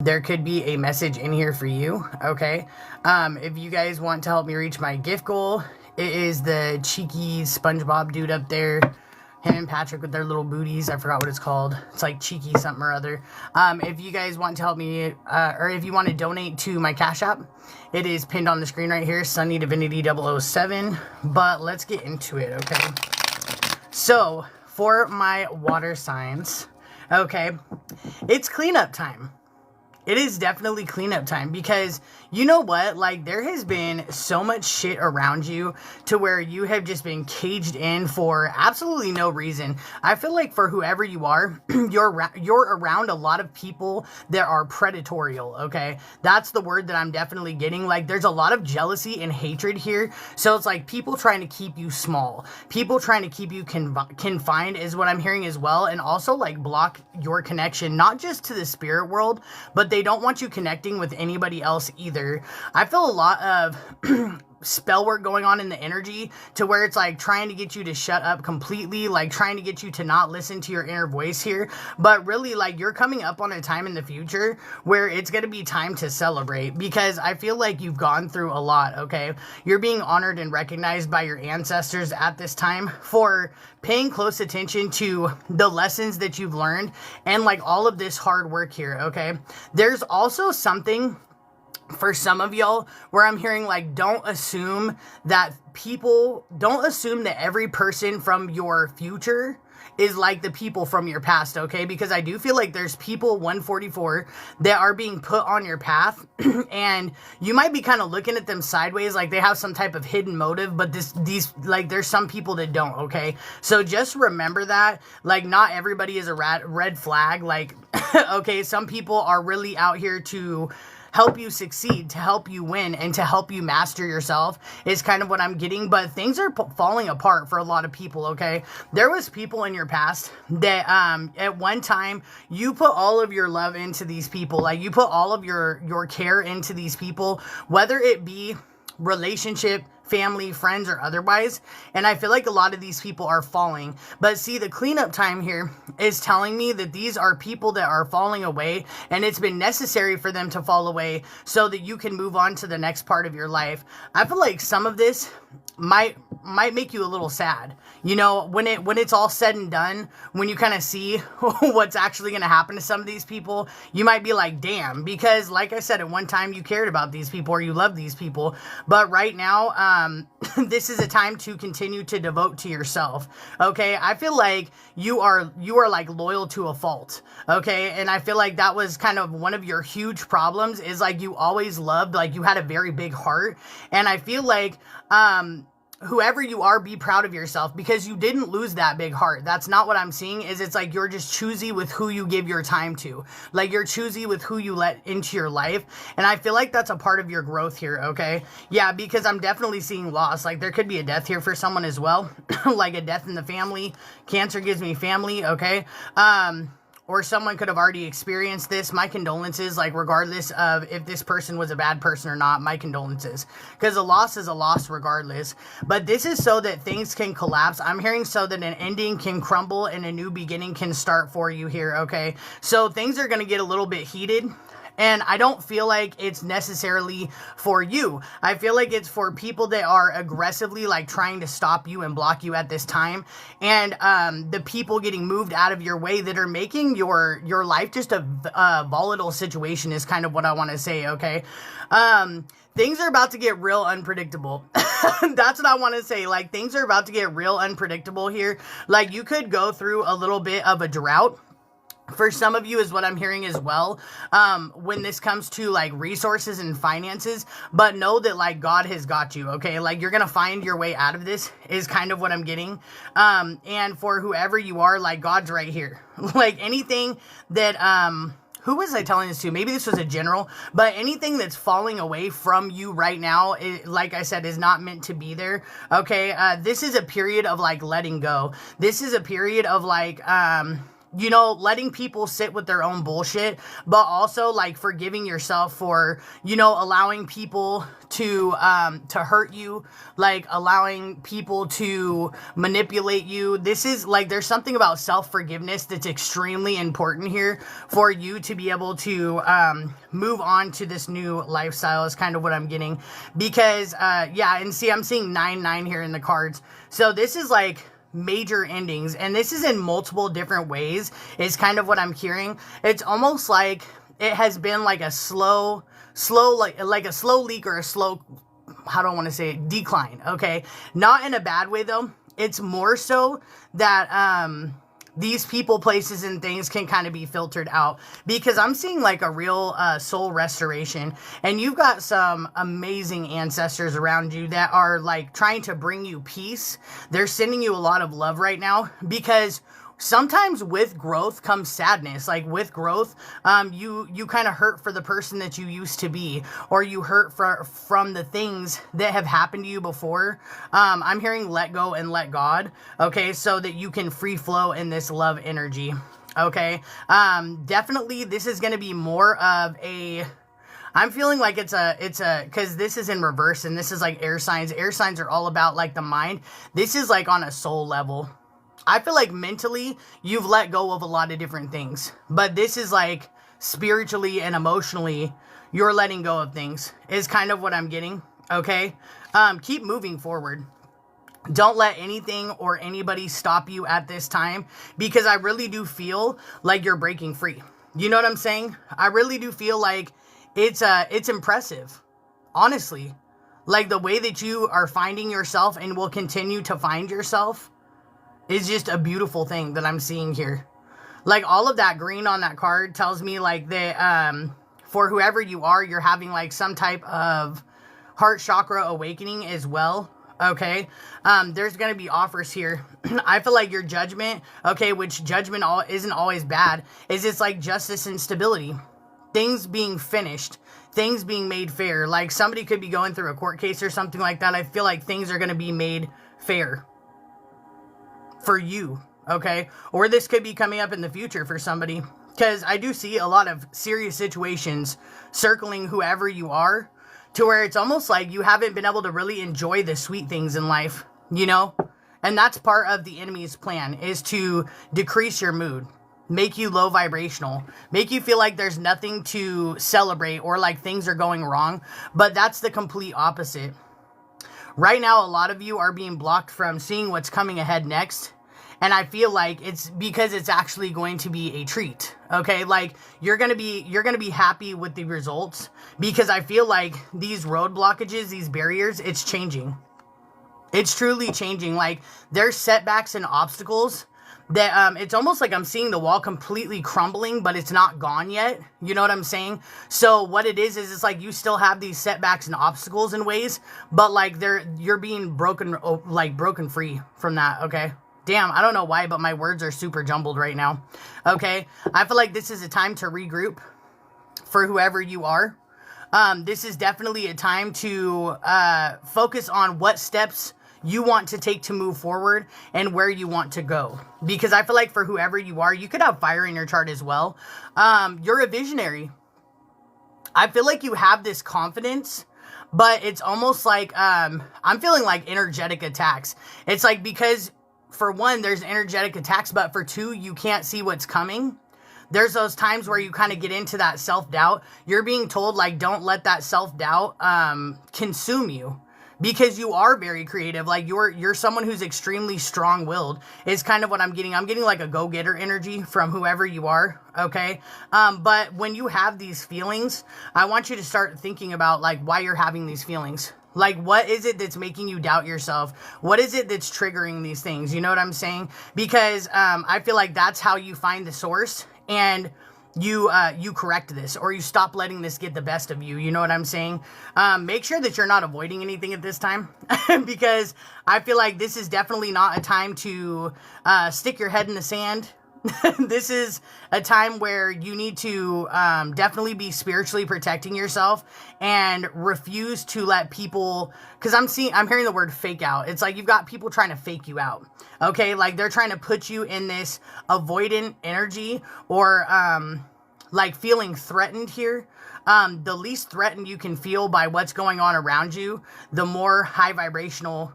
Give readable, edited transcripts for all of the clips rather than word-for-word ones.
there could be a message in here for you, okay? If you guys want to help me reach my gift goal, it is the cheeky SpongeBob dude up there. Him and Patrick with their little booties. I forgot what it's called. It's like cheeky something or other. If you guys want to help me, or if you want to donate to my Cash App, it is pinned on the screen right here, Sunny Divinity 007. But let's get into it, okay? So, for my water signs, okay, it's cleanup time. It is definitely cleanup time because you know what? Like, there has been so much shit around you to where you have just been caged in for absolutely no reason. I feel like for whoever you are, you're around a lot of people that are predatorial, okay? That's the word that I'm definitely getting. Like, there's a lot of jealousy and hatred here. So it's like people trying to keep you small. People trying to keep you confined is what I'm hearing as well. And also, like, block your connection, not just to the spirit world, but they don't want you connecting with anybody else either. I feel a lot of spell work going on in the energy to where it's like trying to get you to shut up completely, like trying to get you to not listen to your inner voice here. But really, like, you're coming up on a time in the future where it's going to be time to celebrate, because I feel like you've gone through a lot, okay? You're being honored and recognized by your ancestors at this time for paying close attention to the lessons that you've learned and like all of this hard work here, okay? There's also something for some of y'all where I'm hearing like, don't assume that every person from your future is like the people from your past, okay? Because I do feel like there's people, 144, that are being put on your path, and you might be kind of looking at them sideways, like they have some type of hidden motive, but there's some people that don't, okay? So just remember that, like, not everybody is a red flag, like, okay, some people are really out here to help you succeed, to help you win, and to help you master yourself is kind of what I'm getting. But things are falling apart for a lot of people, okay? There was people in your past that at one time you put all of your love into these people, like you put all of your care into these people, whether it be relationship, family, friends, or otherwise. And I feel like a lot of these people are falling. But see, the cleanup time here is telling me that these are people that are falling away, and it's been necessary for them to fall away so that you can move on to the next part of your life. I feel like some of this might make you a little sad. You know, when it's all said and done, when you kind of see what's actually going to happen to some of these people, you might be like, damn, because like I said, at one time you cared about these people or you loved these people, but right now, this is a time to continue to devote to yourself, okay? I feel like you are like loyal to a fault, okay? And I feel like that was kind of one of your huge problems, is like you always loved, like you had a very big heart, and I feel like, whoever you are, be proud of yourself, because you didn't lose that big heart. That's not what I'm seeing. Is it's like you're just choosy with who you give your time to. Like you're choosy with who you let into your life. And I feel like that's a part of your growth here, okay? Yeah, because I'm definitely seeing loss. Like there could be a death here for someone as well. Like a death in the family. Cancer gives me family, okay? Or someone could have already experienced this. My condolences, like regardless of if this person was a bad person or not, my condolences. Because a loss is a loss regardless. But this is so that things can collapse. I'm hearing so that an ending can crumble and a new beginning can start for you here, okay? So things are going to get a little bit heated. And I don't feel like it's necessarily for you. I feel like it's for people that are aggressively like trying to stop you and block you at this time. And the people getting moved out of your way that are making your life just a volatile situation is kind of what I want to say, okay? Things are about to get real unpredictable. That's what I want to say. Like, things are about to get real unpredictable here. Like, you could go through a little bit of a drought. For some of you is what I'm hearing as well, when this comes to like resources and finances, but know that like God has got you, okay? Like you're going to find your way out of this is kind of what I'm getting. And for whoever you are, like God's right here. Like anything that, who was I telling this to? Maybe this was a general, but anything that's falling away from you right now, like I said, is not meant to be there, okay? This is a period of like letting go. This is a period of like, you know, letting people sit with their own bullshit, but also like forgiving yourself for, you know, allowing people to hurt you, like allowing people to manipulate you. This is like, there's something about self-forgiveness that's extremely important here for you to be able to move on to this new lifestyle is kind of what I'm getting. Because yeah, and see, I'm seeing 9-9 here in the cards. So this is like major endings, and this is in multiple different ways is kind of what I'm hearing. It's almost like it has been like a slow like a slow leak, or a slow, how do I want to say it, decline, okay? Not in a bad way though. It's more so that these people, places, and things can kind of be filtered out, because I'm seeing like a real soul restoration, and you've got some amazing ancestors around you that are like trying to bring you peace. They're sending you a lot of love right now, because sometimes with growth comes sadness. Like with growth, you kind of hurt for the person that you used to be, or you hurt from the things that have happened to you before. I'm hearing let go and let God, okay, so that you can free flow in this love energy, okay? Definitely this is going to be more of a, I'm feeling like it's a, because this is in reverse, and this is like air signs. Air signs are all about like the mind. This is like on a soul level. I feel like mentally you've let go of a lot of different things, but this is like spiritually and emotionally you're letting go of things is kind of what I'm getting, okay? Keep moving forward. Don't let anything or anybody stop you at this time, because I really do feel like you're breaking free. You know what I'm saying? I really do feel like it's impressive, honestly. Like the way that you are finding yourself and will continue to find yourself is just a beautiful thing that I'm seeing here. Like all of that green on that card tells me like that for whoever you are, you're having like some type of heart chakra awakening as well. Okay. There's going to be offers here. I feel like your judgment, okay, which judgment isn't always bad, is it's like justice and stability. Things being finished. Things being made fair. Like somebody could be going through a court case or something like that. I feel like things are going to be made fair for you, okay? Or this could be coming up in the future for somebody, because I do see a lot of serious situations circling whoever you are, to where it's almost like you haven't been able to really enjoy the sweet things in life, you know? And that's part of the enemy's plan, is to decrease your mood, make you low vibrational, make you feel like there's nothing to celebrate, or like things are going wrong. But that's the complete opposite. Right now, a lot of you are being blocked from seeing what's coming ahead next. And I feel like it's because it's actually going to be a treat. Okay, like you're gonna be happy with the results, because I feel like these road blockages, these barriers, it's changing. It's truly changing. Like there's setbacks and obstacles that it's almost like I'm seeing the wall completely crumbling, but it's not gone yet. You know what I'm saying? So what it is it's like you still have these setbacks and obstacles in ways, but like you're being broken free from that. Okay. Damn, I don't know why, but my words are super jumbled right now. Okay. I feel like this is a time to regroup for whoever you are. This is definitely a time to focus on what steps you want to take to move forward and where you want to go. Because I feel like for whoever you are, you could have fire in your chart as well. You're a visionary. I feel like you have this confidence, but it's almost like, I'm feeling like energetic attacks. It's like, because for one, there's energetic attacks, but for two, you can't see what's coming. There's those times where you kind of get into that self-doubt. You're being told, like, don't let that self-doubt consume you, because you are very creative. Like you're someone who's extremely strong-willed is kind of what I'm getting. I'm getting like a go-getter energy from whoever you are, okay? But when you have these feelings, I want you to start thinking about like why you're having these feelings. Like, what is it that's making you doubt yourself? What is it that's triggering these things? You know what I'm saying? Because I feel like that's how you find the source, and you correct this, or you stop letting this get the best of you. You know what I'm saying? Make sure that you're not avoiding anything at this time, because I feel like this is definitely not a time to stick your head in the sand, This is a time where you need to definitely be spiritually protecting yourself and refuse to let people, because I'm hearing the word fake out. It's like you've got people trying to fake you out. Okay, like they're trying to put you in this avoidant energy or like feeling threatened here. The least threatened you can feel by what's going on around you, the more high vibrational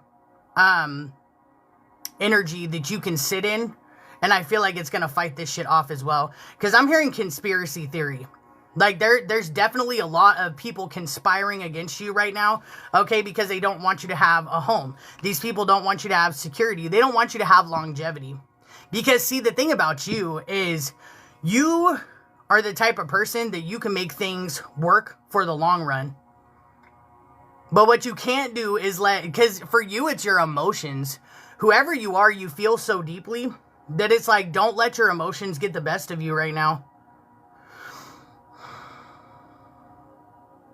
energy that you can sit in. And I feel like it's going to fight this shit off as well. Because I'm hearing conspiracy theory. Like, there's definitely a lot of people conspiring against you right now. Okay, because they don't want you to have a home. These people don't want you to have security. They don't want you to have longevity. Because, see, the thing about you is you are the type of person that you can make things work for the long run. But what you can't do is because for you, it's your emotions. Whoever you are, you feel so deeply that it's like, don't let your emotions get the best of you right now.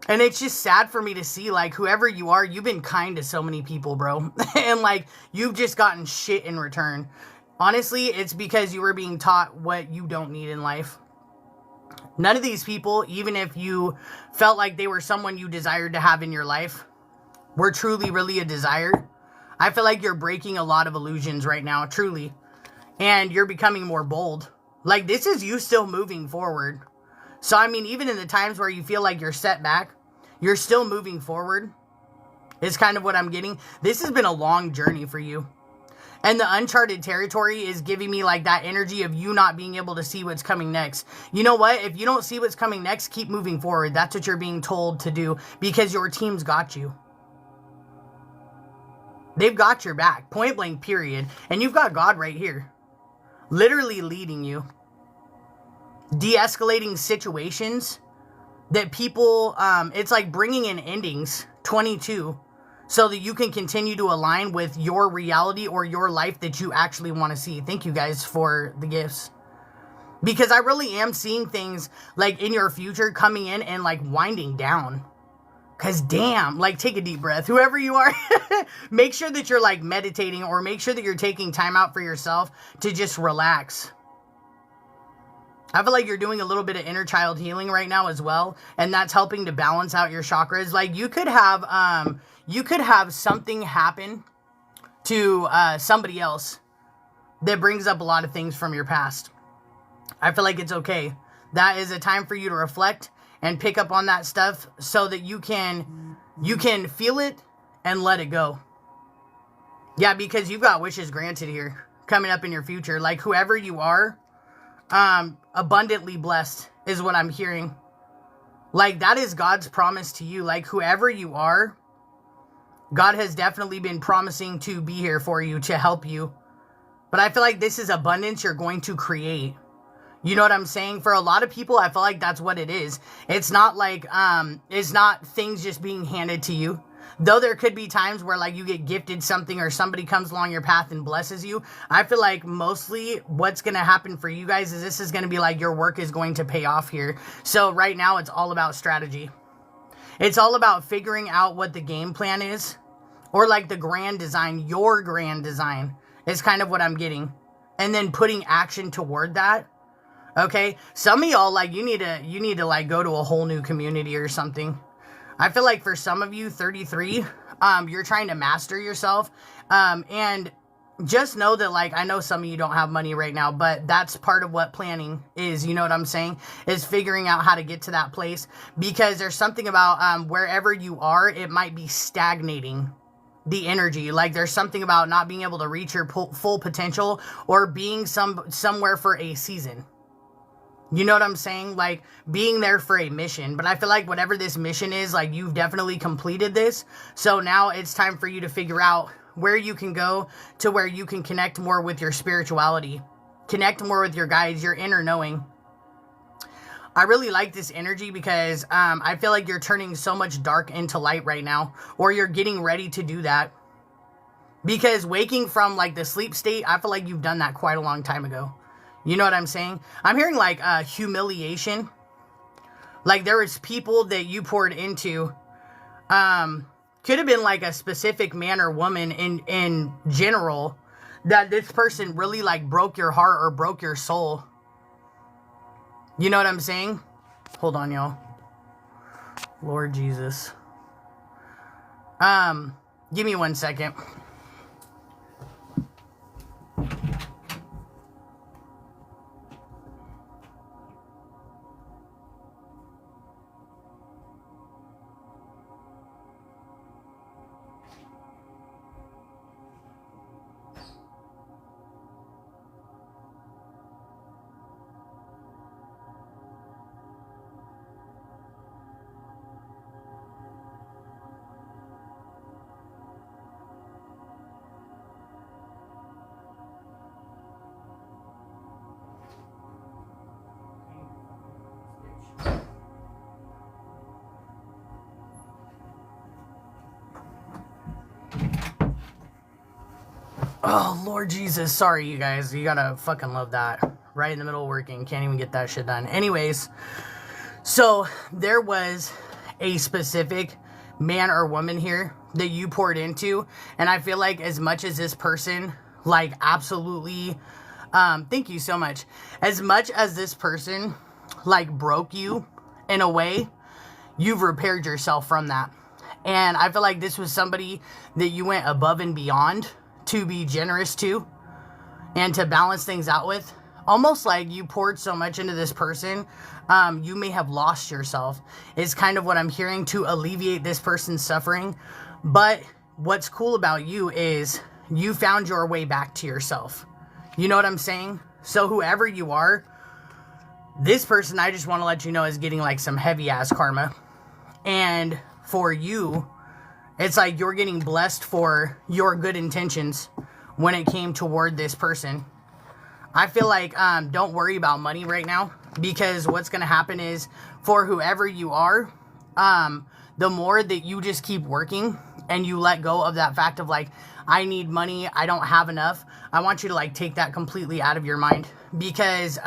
And it's just sad for me to see, like, whoever you are, you've been kind to so many people, bro. And, like, you've just gotten shit in return. Honestly, it's because you were being taught what you don't need in life. None of these people, even if you felt like they were someone you desired to have in your life, were truly, really a desire. I feel like you're breaking a lot of illusions right now, truly. And you're becoming more bold. Like, this is you still moving forward. So, I mean, even in the times where you feel like you're set back, you're still moving forward. Is kind of what I'm getting. This has been a long journey for you. And the uncharted territory is giving me, like, that energy of you not being able to see what's coming next. You know what? If you don't see what's coming next, keep moving forward. That's what you're being told to do. Because your team's got you. They've got your back. Point blank, period. And you've got God right here. Literally leading you. De-escalating situations that people, it's like bringing in endings, 22, so that you can continue to align with your reality or your life that you actually want to see. Thank you guys for the gifts. Because I really am seeing things like in your future coming in and like winding down. Because damn, like take a deep breath. Whoever you are, make sure that you're like meditating or make sure that you're taking time out for yourself to just relax. I feel like you're doing a little bit of inner child healing right now as well. And that's helping to balance out your chakras. Like you could have something happen to somebody else that brings up a lot of things from your past. I feel like it's okay. That is a time for you to reflect and pick up on that stuff so that you can feel it and let it go. Yeah, because you've got wishes granted here coming up in your future. Like whoever you are, abundantly blessed is what I'm hearing. Like that is God's promise to you. Like whoever you are, God has definitely been promising to be here for you, to help you. But I feel like this is abundance you're going to create. You know what I'm saying? For a lot of people, I feel like that's what it is. It's not like, it's not things just being handed to you. Though there could be times where like you get gifted something or somebody comes along your path and blesses you. I feel like mostly what's going to happen for you guys is this is going to be like your work is going to pay off here. So right now it's all about strategy. It's all about figuring out what the game plan is. Or like the grand design, your grand design is kind of what I'm getting. And then putting action toward that. Okay, some of y'all, like, you need to, like, go to a whole new community or something. I feel like for some of you, 33, you're trying to master yourself. And just know that, like, I know some of you don't have money right now, but that's part of what planning is, you know what I'm saying? Is figuring out how to get to that place. Because there's something about wherever you are, it might be stagnating the energy. Like, there's something about not being able to reach your full potential or being somewhere for a season. You know what I'm saying? Like, being there for a mission. But I feel like whatever this mission is, like, you've definitely completed this. So now it's time for you to figure out where you can go to where you can connect more with your spirituality. Connect more with your guides, your inner knowing. I really like this energy because I feel like you're turning so much dark into light right now. Or you're getting ready to do that. Because waking from, like, the sleep state, I feel like you've done that quite a long time ago. You know what I'm saying? I'm hearing like humiliation. Like there was people that you poured into. Could have been like a specific man or woman in general that this person really like broke your heart or broke your soul. You know what I'm saying? Hold on, y'all. Lord Jesus. Give me 1 second. Oh, Lord Jesus. Sorry, you guys. You gotta fucking love that. Right in the middle of working. Can't even get that shit done. Anyways, so there was a specific man or woman here that you poured into. And I feel like as much as this person, like, absolutely, thank you so much. As much as this person, like, broke you in a way, you've repaired yourself from that. And I feel like this was somebody that you went above and beyond to be generous to and to balance things out with. Almost like you poured so much into this person, you may have lost yourself. It's kind of what I'm hearing to alleviate this person's suffering. But what's cool about you is you found your way back to yourself. You know what I'm saying? So whoever you are, this person, I just want to let you know, is getting like some heavy ass karma. And for you, it's like you're getting blessed for your good intentions when it came toward this person. I feel like don't worry about money right now, because what's going to happen is for whoever you are, the more that you just keep working and you let go of that fact of like, I need money, I don't have enough. I want you to like take that completely out of your mind, because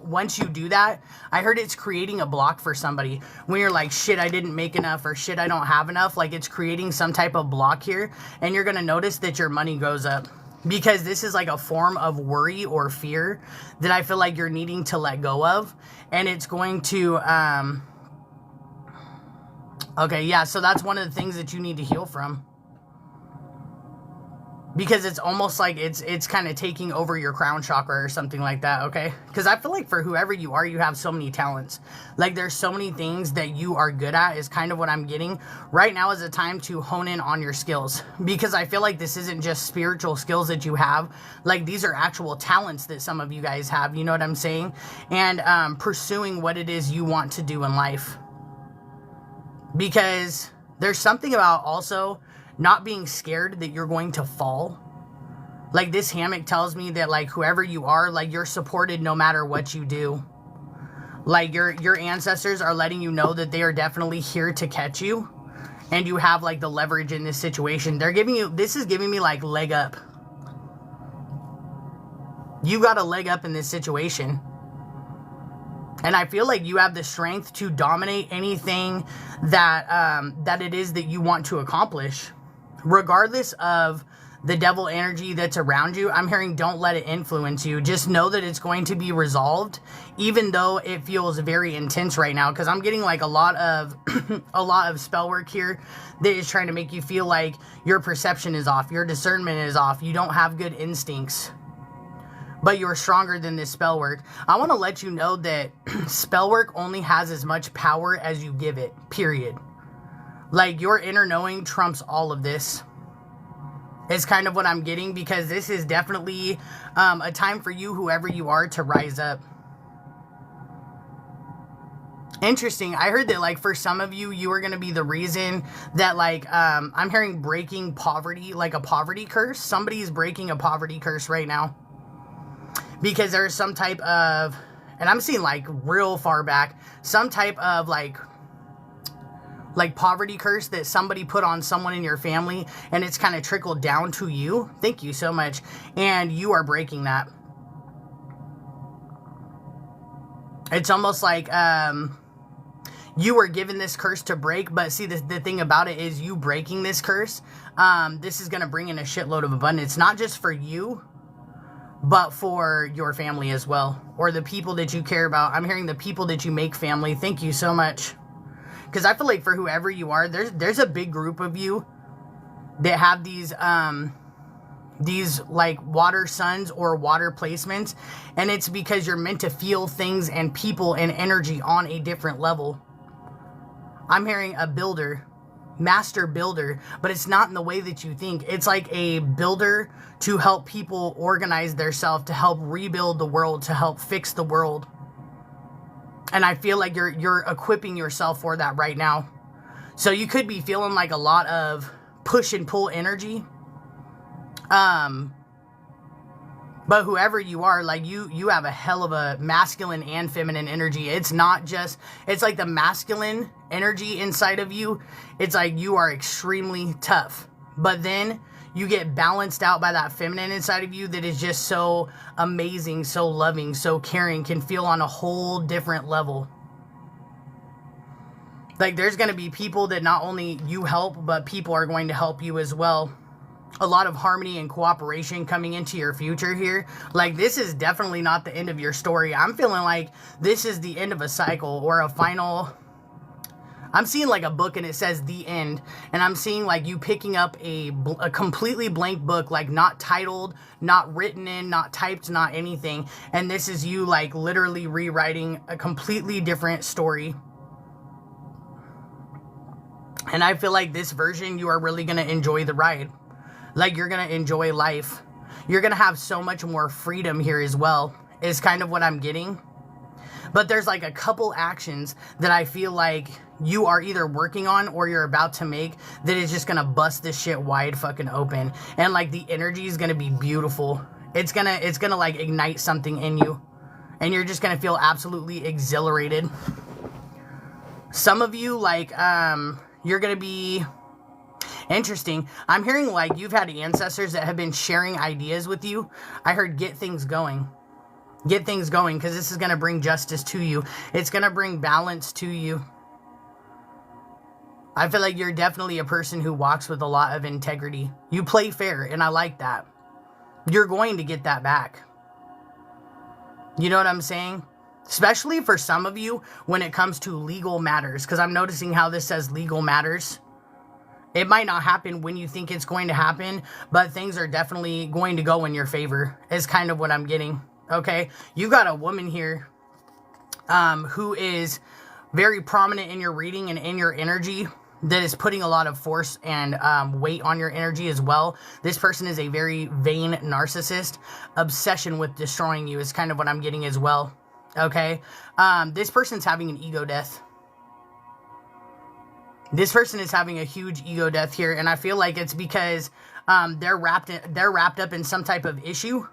once you do that, I heard it's creating a block for somebody. When you're like, shit, I didn't make enough, or shit, I don't have enough, like it's creating some type of block here, and you're going to notice that your money goes up, because this is like a form of worry or fear that I feel like you're needing to let go of, and it's going to, okay, yeah, so that's one of the things that you need to heal from. Because it's almost like it's kind of taking over your crown chakra or something like that, okay? Because I feel like for whoever you are, you have so many talents. Like, there's so many things that you are good at is kind of what I'm getting. Right now is a time to hone in on your skills. Because I feel like this isn't just spiritual skills that you have. Like, these are actual talents that some of you guys have, you know what I'm saying? And pursuing what it is you want to do in life. Because there's something about also not being scared that you're going to fall. Like, this hammock tells me that, like, whoever you are, like, you're supported no matter what you do. Like, your ancestors are letting you know that they are definitely here to catch you. And you have, like, the leverage in this situation. They're giving you, this is giving me, like, leg up. You got a leg up in this situation. And I feel like you have the strength to dominate anything that that it is that you want to accomplish. Regardless of the devil energy that's around you, I'm hearing don't let it influence you. Just know that it's going to be resolved, even though it feels very intense right now. Because I'm getting like a lot of a lot of spell work here that is trying to make you feel like your perception is off, your discernment is off, you don't have good instincts. But you're stronger than this spell work. I want to let you know that spell work only has as much power as you give it, period. Like, your inner knowing trumps all of this. Is kind of what I'm getting, because this is definitely a time for you, whoever you are, to rise up. Interesting. I heard that, like, for some of you, you are going to be the reason that, like, I'm hearing breaking poverty, like a poverty curse. Somebody's breaking a poverty curse right now. Because there's some type of, and I'm seeing, like, real far back, some type of, like poverty curse that somebody put on someone in your family, and it's kind of trickled down to you. Thank you so much. And you are breaking that. It's almost like you were given this curse to break, but see, the thing about it is you breaking this curse, this is going to bring in a shitload of abundance, not just for you, but for your family as well, or the people that you care about. I'm hearing the people that you make family. Thank you so much. Because I feel like for whoever you are, there's a big group of you that have these like water suns or water placements, and it's because you're meant to feel things and people and energy on a different level. I'm hearing a builder, master builder, but it's not in the way that you think. It's like a builder to help people organize themselves, to help rebuild the world, to help fix the world. And I feel like you're equipping yourself for that right now. So you could be feeling like a lot of push and pull energy. But whoever you are, like you have a hell of a masculine and feminine energy. It's not just, it's like the masculine energy inside of you. It's like you are extremely tough, but then you get balanced out by that feminine inside of you that is just so amazing, so loving, so caring, can feel on a whole different level. Like there's going to be people that not only you help, but people are going to help you as well. A lot of harmony and cooperation coming into your future here. Like this is definitely not the end of your story. I'm feeling like this is the end of a cycle or a final. I'm seeing like a book and it says the end, and I'm seeing like you picking up a completely blank book, like not titled, not written in, not typed, not anything. And this is you like literally rewriting a completely different story. And I feel like this version, you are really going to enjoy the ride. Like you're going to enjoy life. You're going to have so much more freedom here as well, is kind of what I'm getting. But there's like a couple actions that I feel like you are either working on or you're about to make that is just going to bust this shit wide fucking open. And like the energy is going to be beautiful. It's going to like ignite something in you. And you're just going to feel absolutely exhilarated. Some of you like, you're going to be interesting. I'm hearing like you've had ancestors that have been sharing ideas with you. I heard get things going. Get things going, because this is going to bring justice to you. It's going to bring balance to you. I feel like you're definitely a person who walks with a lot of integrity. You play fair, and I like that. You're going to get that back. You know what I'm saying? Especially for some of you when it comes to legal matters, because I'm noticing how this says legal matters. It might not happen when you think it's going to happen, but things are definitely going to go in your favor, is kind of what I'm getting. Okay, you got a woman here who is very prominent in your reading and in your energy, that is putting a lot of force and weight on your energy as well. This person is a very vain narcissist. Obsession with destroying you is kind of what I'm getting as well. Okay, this person's having an ego death. This person is having a huge ego death here, and I feel like it's because they're wrapped up in some type of issue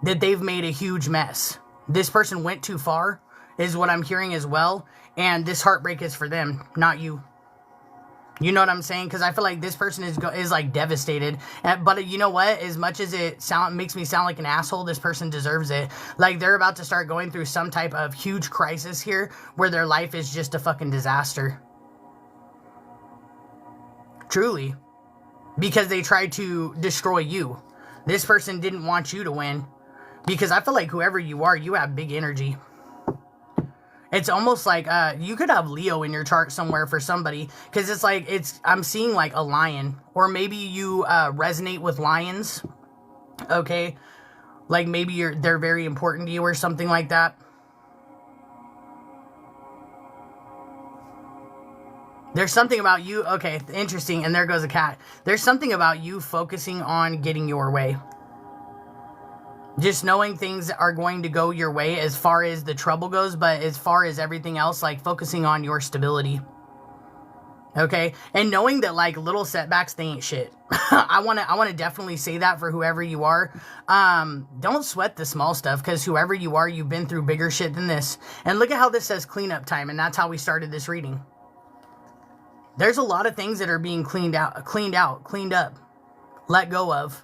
that they've made a huge mess. This person went too far, is what I'm hearing as well. And this heartbreak is for them, not you. You know what I'm saying? Because I feel like this person is like devastated. But you know what? As much as it makes me sound like an asshole, this person deserves it. Like they're about to start going through some type of huge crisis here where their life is just a fucking disaster. Truly. Because they tried to destroy you. This person didn't want you to win. Because I feel like whoever you are, you have big energy. It's almost like you could have Leo in your chart somewhere for somebody. Because it's like, I'm seeing like a lion. Or maybe you resonate with lions. Okay? Like maybe they're very important to you or something like that. There's something about you. Okay, interesting. And there goes a cat. There's something about you focusing on getting your way. Just knowing things are going to go your way as far as the trouble goes, but as far as everything else, like focusing on your stability. Okay? And knowing that like little setbacks, they ain't shit. I want to definitely say that for whoever you are. Don't sweat the small stuff, because whoever you are, you've been through bigger shit than this. And look at how this says cleanup time, and that's how we started this reading. There's a lot of things that are being cleaned up, let go of.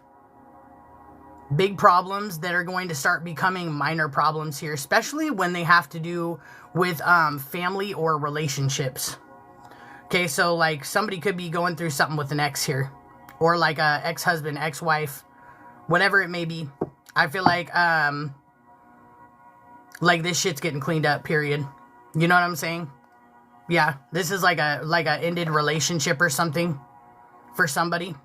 Big problems that are going to start becoming minor problems here, especially when they have to do with family or relationships. Okay, so like somebody could be going through something with an ex here, or like a ex-husband, ex-wife, whatever it may be. I feel like this shit's getting cleaned up, period. You know what I'm saying? Yeah, this is like a ended relationship or something for somebody.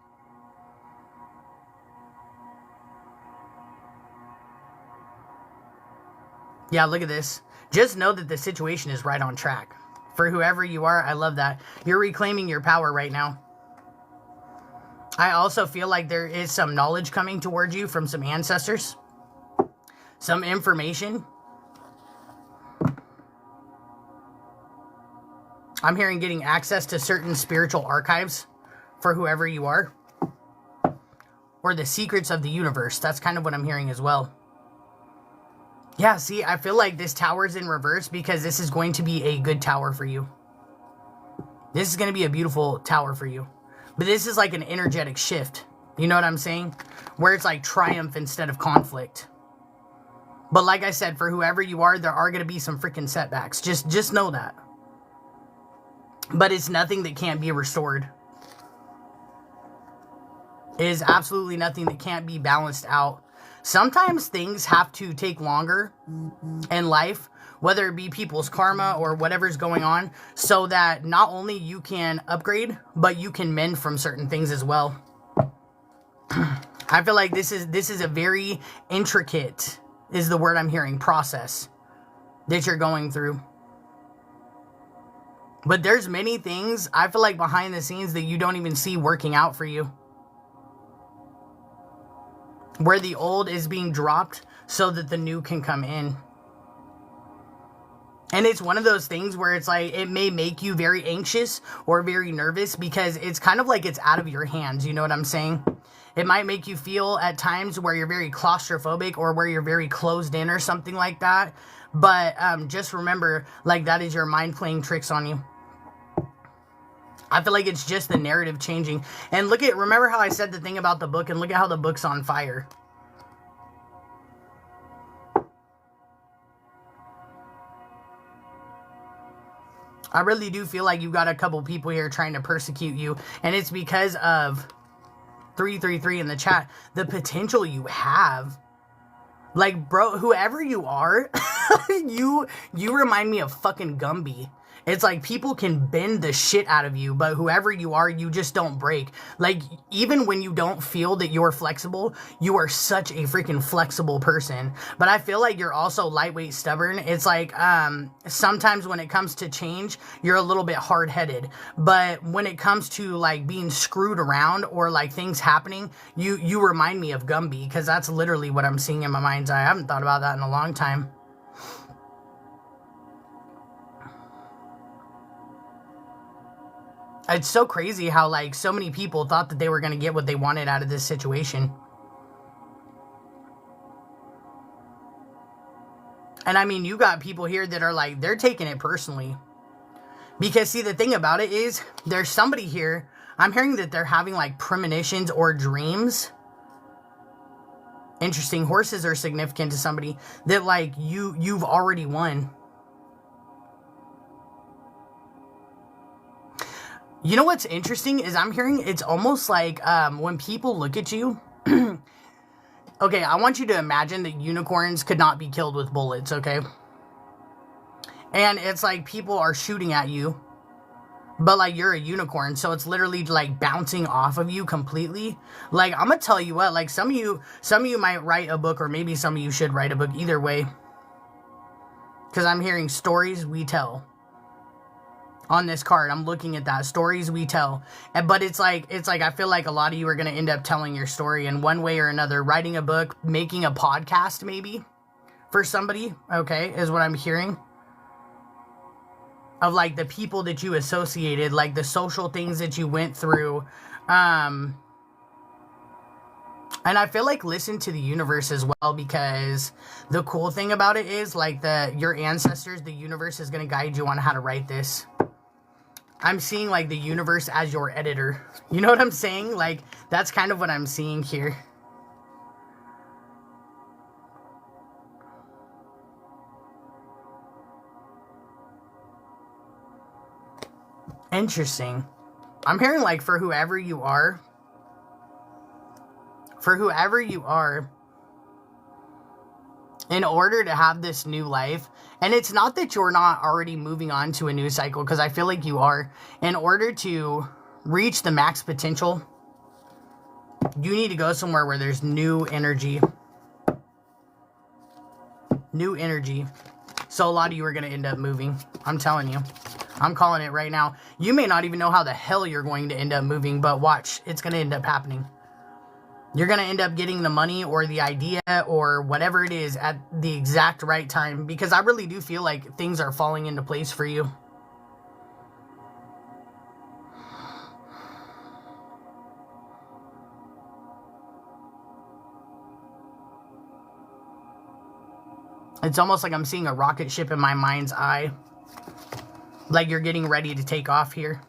Yeah, look at this. Just know that the situation is right on track. For whoever you are, I love that. You're reclaiming your power right now. I also feel like there is some knowledge coming towards you from some ancestors. Some information. I'm hearing getting access to certain spiritual archives for whoever you are. Or the secrets of the universe. That's kind of what I'm hearing as well. Yeah, see, I feel like this tower's in reverse because this is going to be a good tower for you. This is going to be a beautiful tower for you. But this is like an energetic shift. You know what I'm saying? Where it's like triumph instead of conflict. But like I said, for whoever you are, there are going to be some freaking setbacks. Just know that. But it's nothing that can't be restored. It is absolutely nothing that can't be balanced out. Sometimes things have to take longer in life, whether it be people's karma or whatever's going on, so that not only you can upgrade, but you can mend from certain things as well. I feel like this is a very intricate, is the word I'm hearing, process that you're going through. But there's many things, I feel like, behind the scenes that you don't even see working out for you. Where the old is being dropped so that the new can come in. And it's one of those things where it's like, it may make you very anxious or very nervous because it's kind of like it's out of your hands. You know what I'm saying? It might make you feel at times where you're very claustrophobic or where you're very closed in or something like that. But just remember, like, that is your mind playing tricks on you. I feel like it's just the narrative changing. And remember how I said the thing about the book, and look at how the book's on fire. I really do feel like you've got a couple people here trying to persecute you. And it's because of 333 in the chat. The potential you have. Like, bro, whoever you are, you remind me of fucking Gumby. It's like people can bend the shit out of you, but whoever you are, you just don't break. Like, even when you don't feel that you're flexible, you are such a freaking flexible person. But I feel like you're also lightweight stubborn. It's like, sometimes when it comes to change, you're a little bit hard-headed. But when it comes to, like, being screwed around or, like, things happening, you remind me of Gumby, because that's literally what I'm seeing in my mind's eye. I haven't thought about that in a long time. It's so crazy how, like, so many people thought that they were going to get what they wanted out of this situation. And I mean, you got people here that are like, they're taking it personally. Because, see, the thing about it is, there's somebody here, I'm hearing that they're having, like, premonitions or dreams. Interesting. Horses are significant to somebody that, like, you've already won. You know what's interesting is I'm hearing it's almost like when people look at you. Okay, I want you to imagine that unicorns could not be killed with bullets, okay? And it's like people are shooting at you, but like you're a unicorn, so it's literally like bouncing off of you completely. Like, I'm gonna tell you what, like some of you might write a book, or maybe some of you should write a book, either way. Because I'm hearing stories we tell. On this card, I'm looking at that. Stories we tell. But it's like I feel like a lot of you are going to end up telling your story in one way or another. Writing a book, making a podcast maybe for somebody, okay, is what I'm hearing. Of like the people that you associated, like the social things that you went through. And I feel like listen to the universe as well, because the cool thing about it is like your ancestors, the universe is going to guide you on how to write this. I'm seeing like the universe as your editor. You know what I'm saying? Like, that's kind of what I'm seeing here. Interesting. I'm hearing like for whoever you are, For whoever you are, in order to have this new life, and it's not that you're not already moving on to a new cycle, because I feel like you are, in order to reach the max potential, you need to go somewhere where there's new energy. New energy. So a lot of you are going to end up moving. I'm telling you. I'm calling it right now. You may not even know how the hell you're going to end up moving, but watch. It's going to end up happening. You're going to end up getting the money or the idea or whatever it is at the exact right time, because I really do feel like things are falling into place for you. It's almost like I'm seeing a rocket ship in my mind's eye. Like you're getting ready to take off here.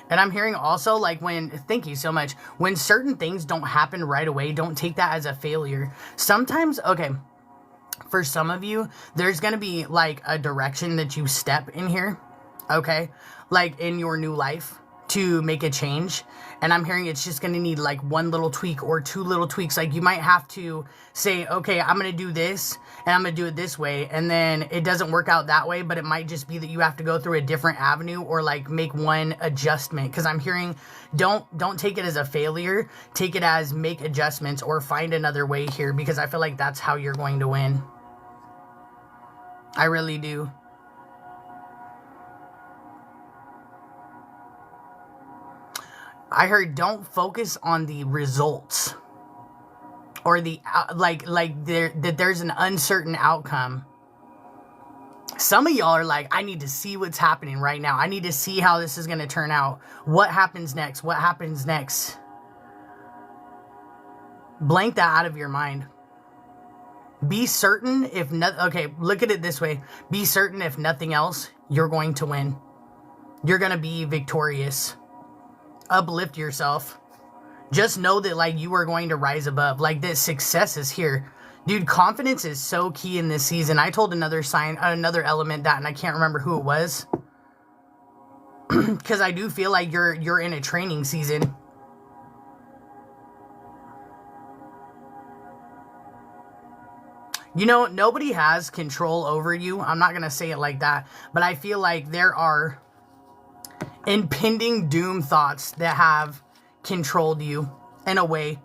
And I'm hearing also, like, thank you so much, when certain things don't happen right away, don't take that as a failure. Sometimes, okay, for some of you, there's going to be, like, a direction that you step in here, okay, like, in your new life to make a change. And I'm hearing it's just going to need, like, one little tweak or two little tweaks. Like, you might have to say, okay, I'm going to do this, and I'm going to do it this way, and then it doesn't work out that way, but it might just be that you have to go through a different avenue or, like, make one adjustment. Because I'm hearing, don't take it as a failure. Take it as make adjustments or find another way here, because I feel like that's how you're going to win. I really do. I heard don't focus on the results or the that there's an uncertain outcome. Some of y'all are like, I need to see what's happening right now. I need to see how this is going to turn out. What happens next? What happens next? Blank that out of your mind. Be certain if okay, look at it this way. Be certain if nothing else, you're going to win. You're going to be victorious. Uplift yourself. Just know that, like, you are going to rise above. Like, this success is here. Dude, confidence is so key in this season. I told another element that, and I can't remember who it was. Because I do feel like you're in a training season. You know, nobody has control over you. I'm not going to say it like that. But I feel like there are impending doom thoughts that have controlled you in a way.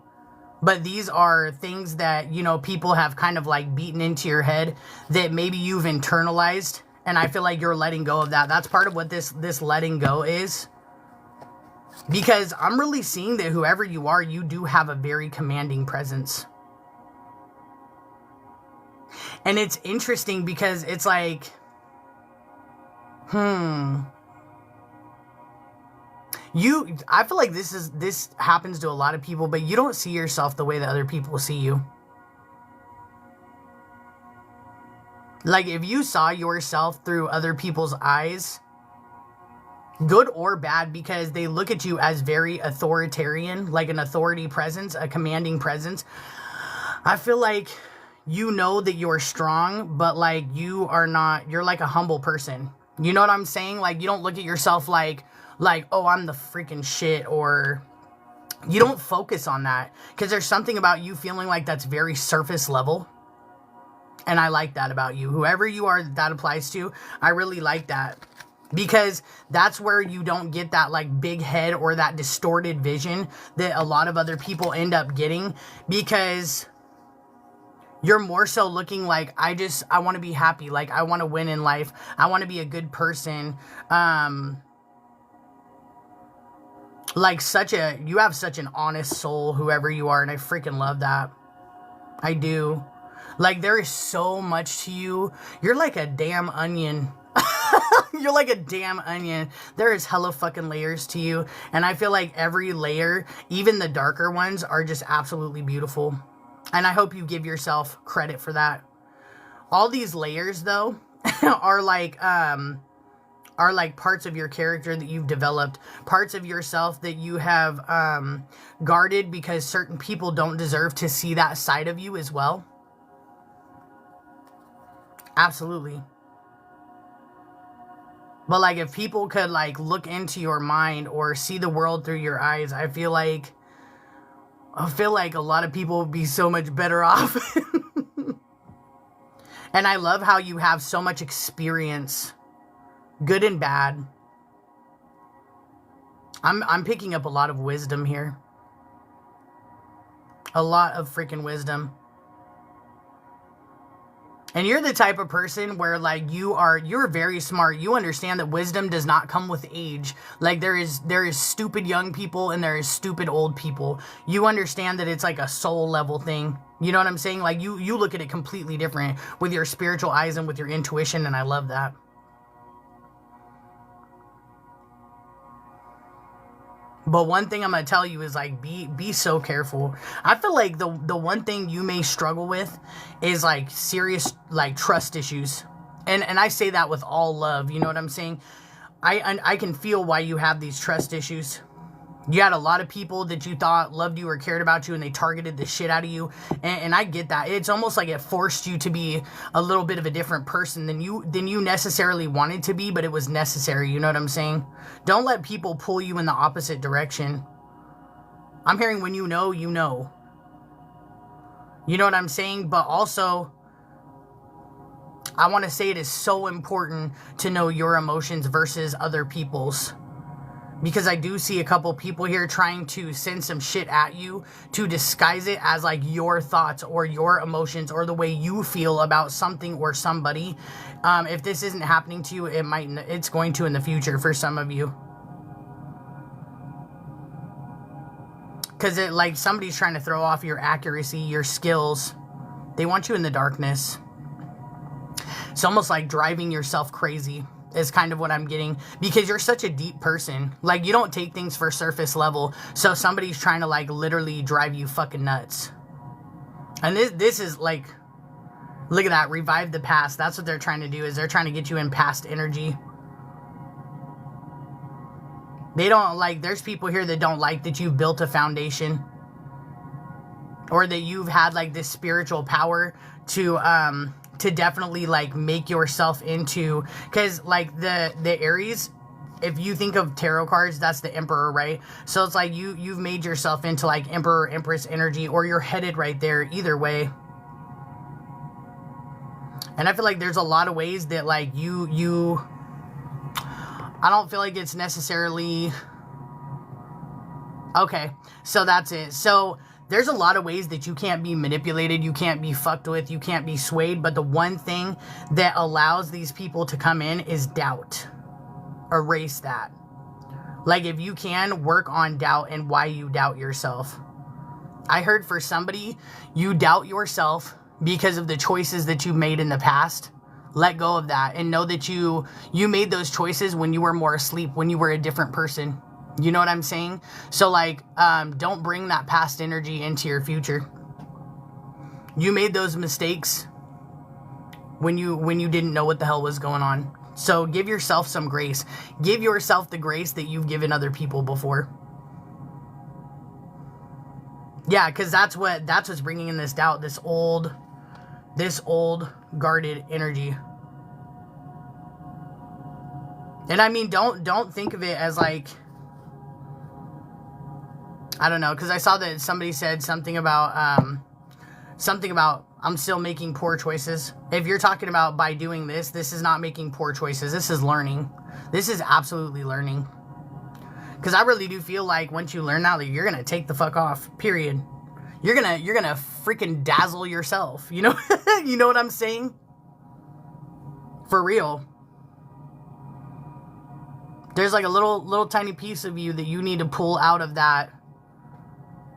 But these are things that, you know, people have kind of like beaten into your head that maybe you've internalized. And I feel like you're letting go of that. That's part of what this letting go is. Because I'm really seeing that whoever you are, you do have a very commanding presence. And it's interesting because it's like, I feel like this happens to a lot of people, but you don't see yourself the way that other people see you. Like, if you saw yourself through other people's eyes, good or bad, because they look at you as very authoritarian, like an authority presence, a commanding presence, I feel like you know that you're strong, but like you are not, you're like a humble person. You know what I'm saying? Like, you don't look at yourself like, oh, I'm the freaking shit, or you don't focus on that, because there's something about you feeling like that's very surface level, and I like that about you. Whoever you are that applies to, I really like that, because that's where you don't get that like big head or that distorted vision that a lot of other people end up getting, because you're more so looking like, I want to be happy, like I want to win in life, I want to be a good person, like you have such an honest soul, whoever you are, and I freaking love that. I do. Like, there is so much to you. You're like a damn onion. You're like a damn onion. There is hella fucking layers to you, and I feel like every layer, even the darker ones, are just absolutely beautiful. And I hope you give yourself credit for that. All these layers, though, are like parts of your character that you've developed, parts of yourself that you have guarded, because certain people don't deserve to see that side of you as well. Absolutely. But like if people could like look into your mind or see the world through your eyes, I feel like a lot of people would be so much better off. And I love how you have so much experience, good and bad. I'm picking up a lot of wisdom here. A lot of freaking wisdom. And you're the type of person where like you're very smart. You understand that wisdom does not come with age. Like there is stupid young people and there is stupid old people. You understand that it's like a soul level thing. You know what I'm saying? Like you look at it completely different with your spiritual eyes and with your intuition, and I love that. But one thing I'm going to tell you is like be so careful. I feel like the one thing you may struggle with is like serious like trust issues. And I say that with all love, you know what I'm saying? I can feel why you have these trust issues. You had a lot of people that you thought loved you or cared about you, and they targeted the shit out of you. And I get that. It's almost like it forced you to be a little bit of a different person than you necessarily wanted to be, but it was necessary. You know what I'm saying? Don't let people pull you in the opposite direction. I'm hearing when you know, you know. You know what I'm saying? But also, I want to say it is so important to know your emotions versus other people's. Because I do see a couple people here trying to send some shit at you to disguise it as like your thoughts or your emotions or the way you feel about something or somebody. If this isn't happening to you, it's going to in the future for some of you. Because it like somebody's trying to throw off your accuracy, your skills. They want you in the darkness. It's almost like driving yourself crazy. Is kind of what I'm getting, because you're such a deep person. Like you don't take things for surface level, so somebody's trying to like literally drive you fucking nuts. And this is like, look at that, revive the past. That's what they're trying to do, is they're trying to get you in past energy. They don't like, there's people here that don't like that you've built a foundation, or that you've had like this spiritual power to definitely like make yourself into, because like the Aries, if you think of tarot cards, that's the Emperor, right? So it's like you've made yourself into like Emperor, Empress energy, or you're headed right there, either way. And I feel like there's a lot of ways that like I don't feel like it's necessarily okay. So that's it. So there's a lot of ways that you can't be manipulated, you can't be fucked with, you can't be swayed, but the one thing that allows these people to come in is doubt. Erase that. Like if you can, work on doubt and why you doubt yourself. I heard for somebody, you doubt yourself because of the choices that you made in the past. Let go of that and know that you made those choices when you were more asleep, when you were a different person. You know what I'm saying? So like, don't bring that past energy into your future. You made those mistakes when you didn't know what the hell was going on. So give yourself some grace. Give yourself the grace that you've given other people before. Yeah, because that's what's bringing in this doubt, this old guarded energy. And I mean, don't think of it as like, I don't know, because I saw that somebody said something about I'm still making poor choices. If you're talking about by doing this is not making poor choices. This is learning. This is absolutely learning. Because I really do feel like once you learn that, you're gonna take the fuck off. Period. You're gonna freaking dazzle yourself. You know, you know what I'm saying? For real. There's like a little tiny piece of you that you need to pull out of that.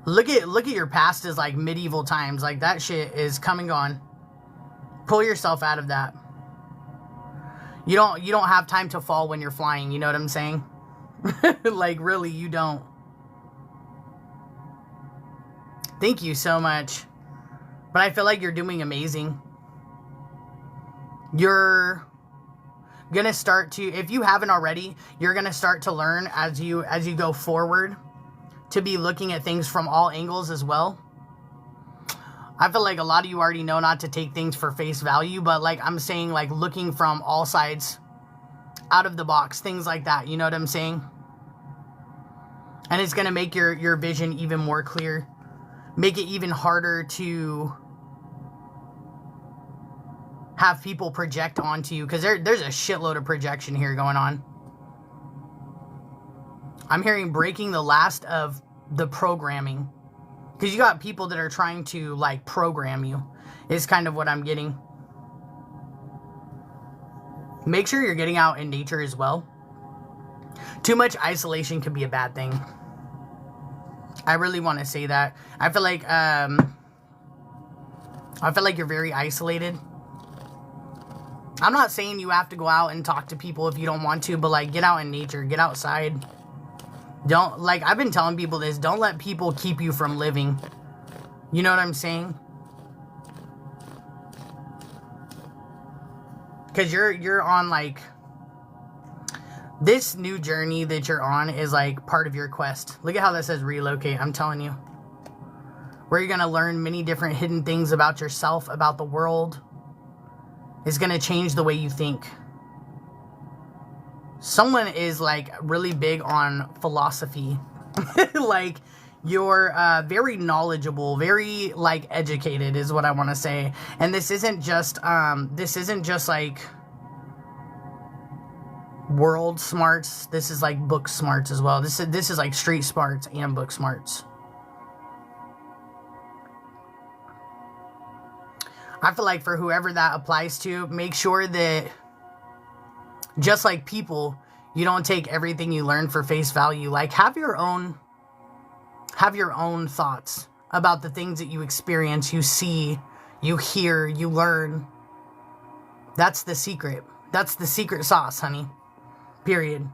Look at your past as like medieval times. Like that shit is come and gone. Pull yourself out of that. You don't have time to fall when you're flying, you know what I'm saying? Like really, you don't. Thank you so much. But I feel like you're doing amazing. You're gonna start to, if you haven't already, you're gonna start to learn as you go forward, to be looking at things from all angles as well. I feel like a lot of you already know not to take things for face value, but like I'm saying, like looking from all sides. out of the box, things like that. You know what I'm saying? And it's going to make your vision even more clear. Make it even harder to have people project onto you. Because there's a shitload of projection here going on. I'm hearing breaking the last of the programming. Because you got people that are trying to, like, program you. Is kind of what I'm getting. Make sure you're getting out in nature as well. Too much isolation could be a bad thing. I really want to say that. I feel like you're very isolated. I'm not saying you have to go out and talk to people if you don't want to, but like get out in nature, get outside. Don't, like, I've been telling people this, don't let people keep you from living. You know what I'm saying? Because you're on, like, this new journey that you're on is, like, part of your quest. Look at how that says relocate, I'm telling you. Where you're going to learn many different hidden things about yourself, about the world. It's going to change the way you think. Someone is, like, really big on philosophy. Like, you're very knowledgeable, very, like, educated is what I want to say. And this isn't just, like, world smarts. This is, like, book smarts as well. This is like, street smarts and book smarts. I feel like for whoever that applies to, make sure that, just like people, you don't take everything you learn for face value. Like, have your own thoughts about the things that you experience, you see, you hear, you learn. That's the secret. That's the secret sauce, honey. Period.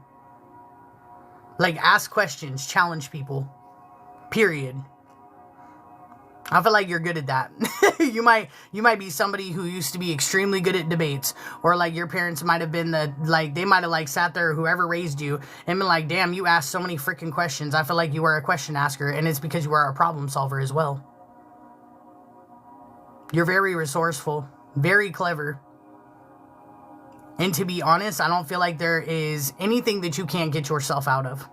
Like, ask questions, challenge people. Period. I feel like you're good at that. You might be somebody who used to be extremely good at debates, or like your parents might have been they might have like sat there, whoever raised you, and been like, damn, you asked so many freaking questions. I feel like you are a question asker, and it's because you are a problem solver as well. You're very resourceful, very clever. And to be honest, I don't feel like there is anything that you can't get yourself out of.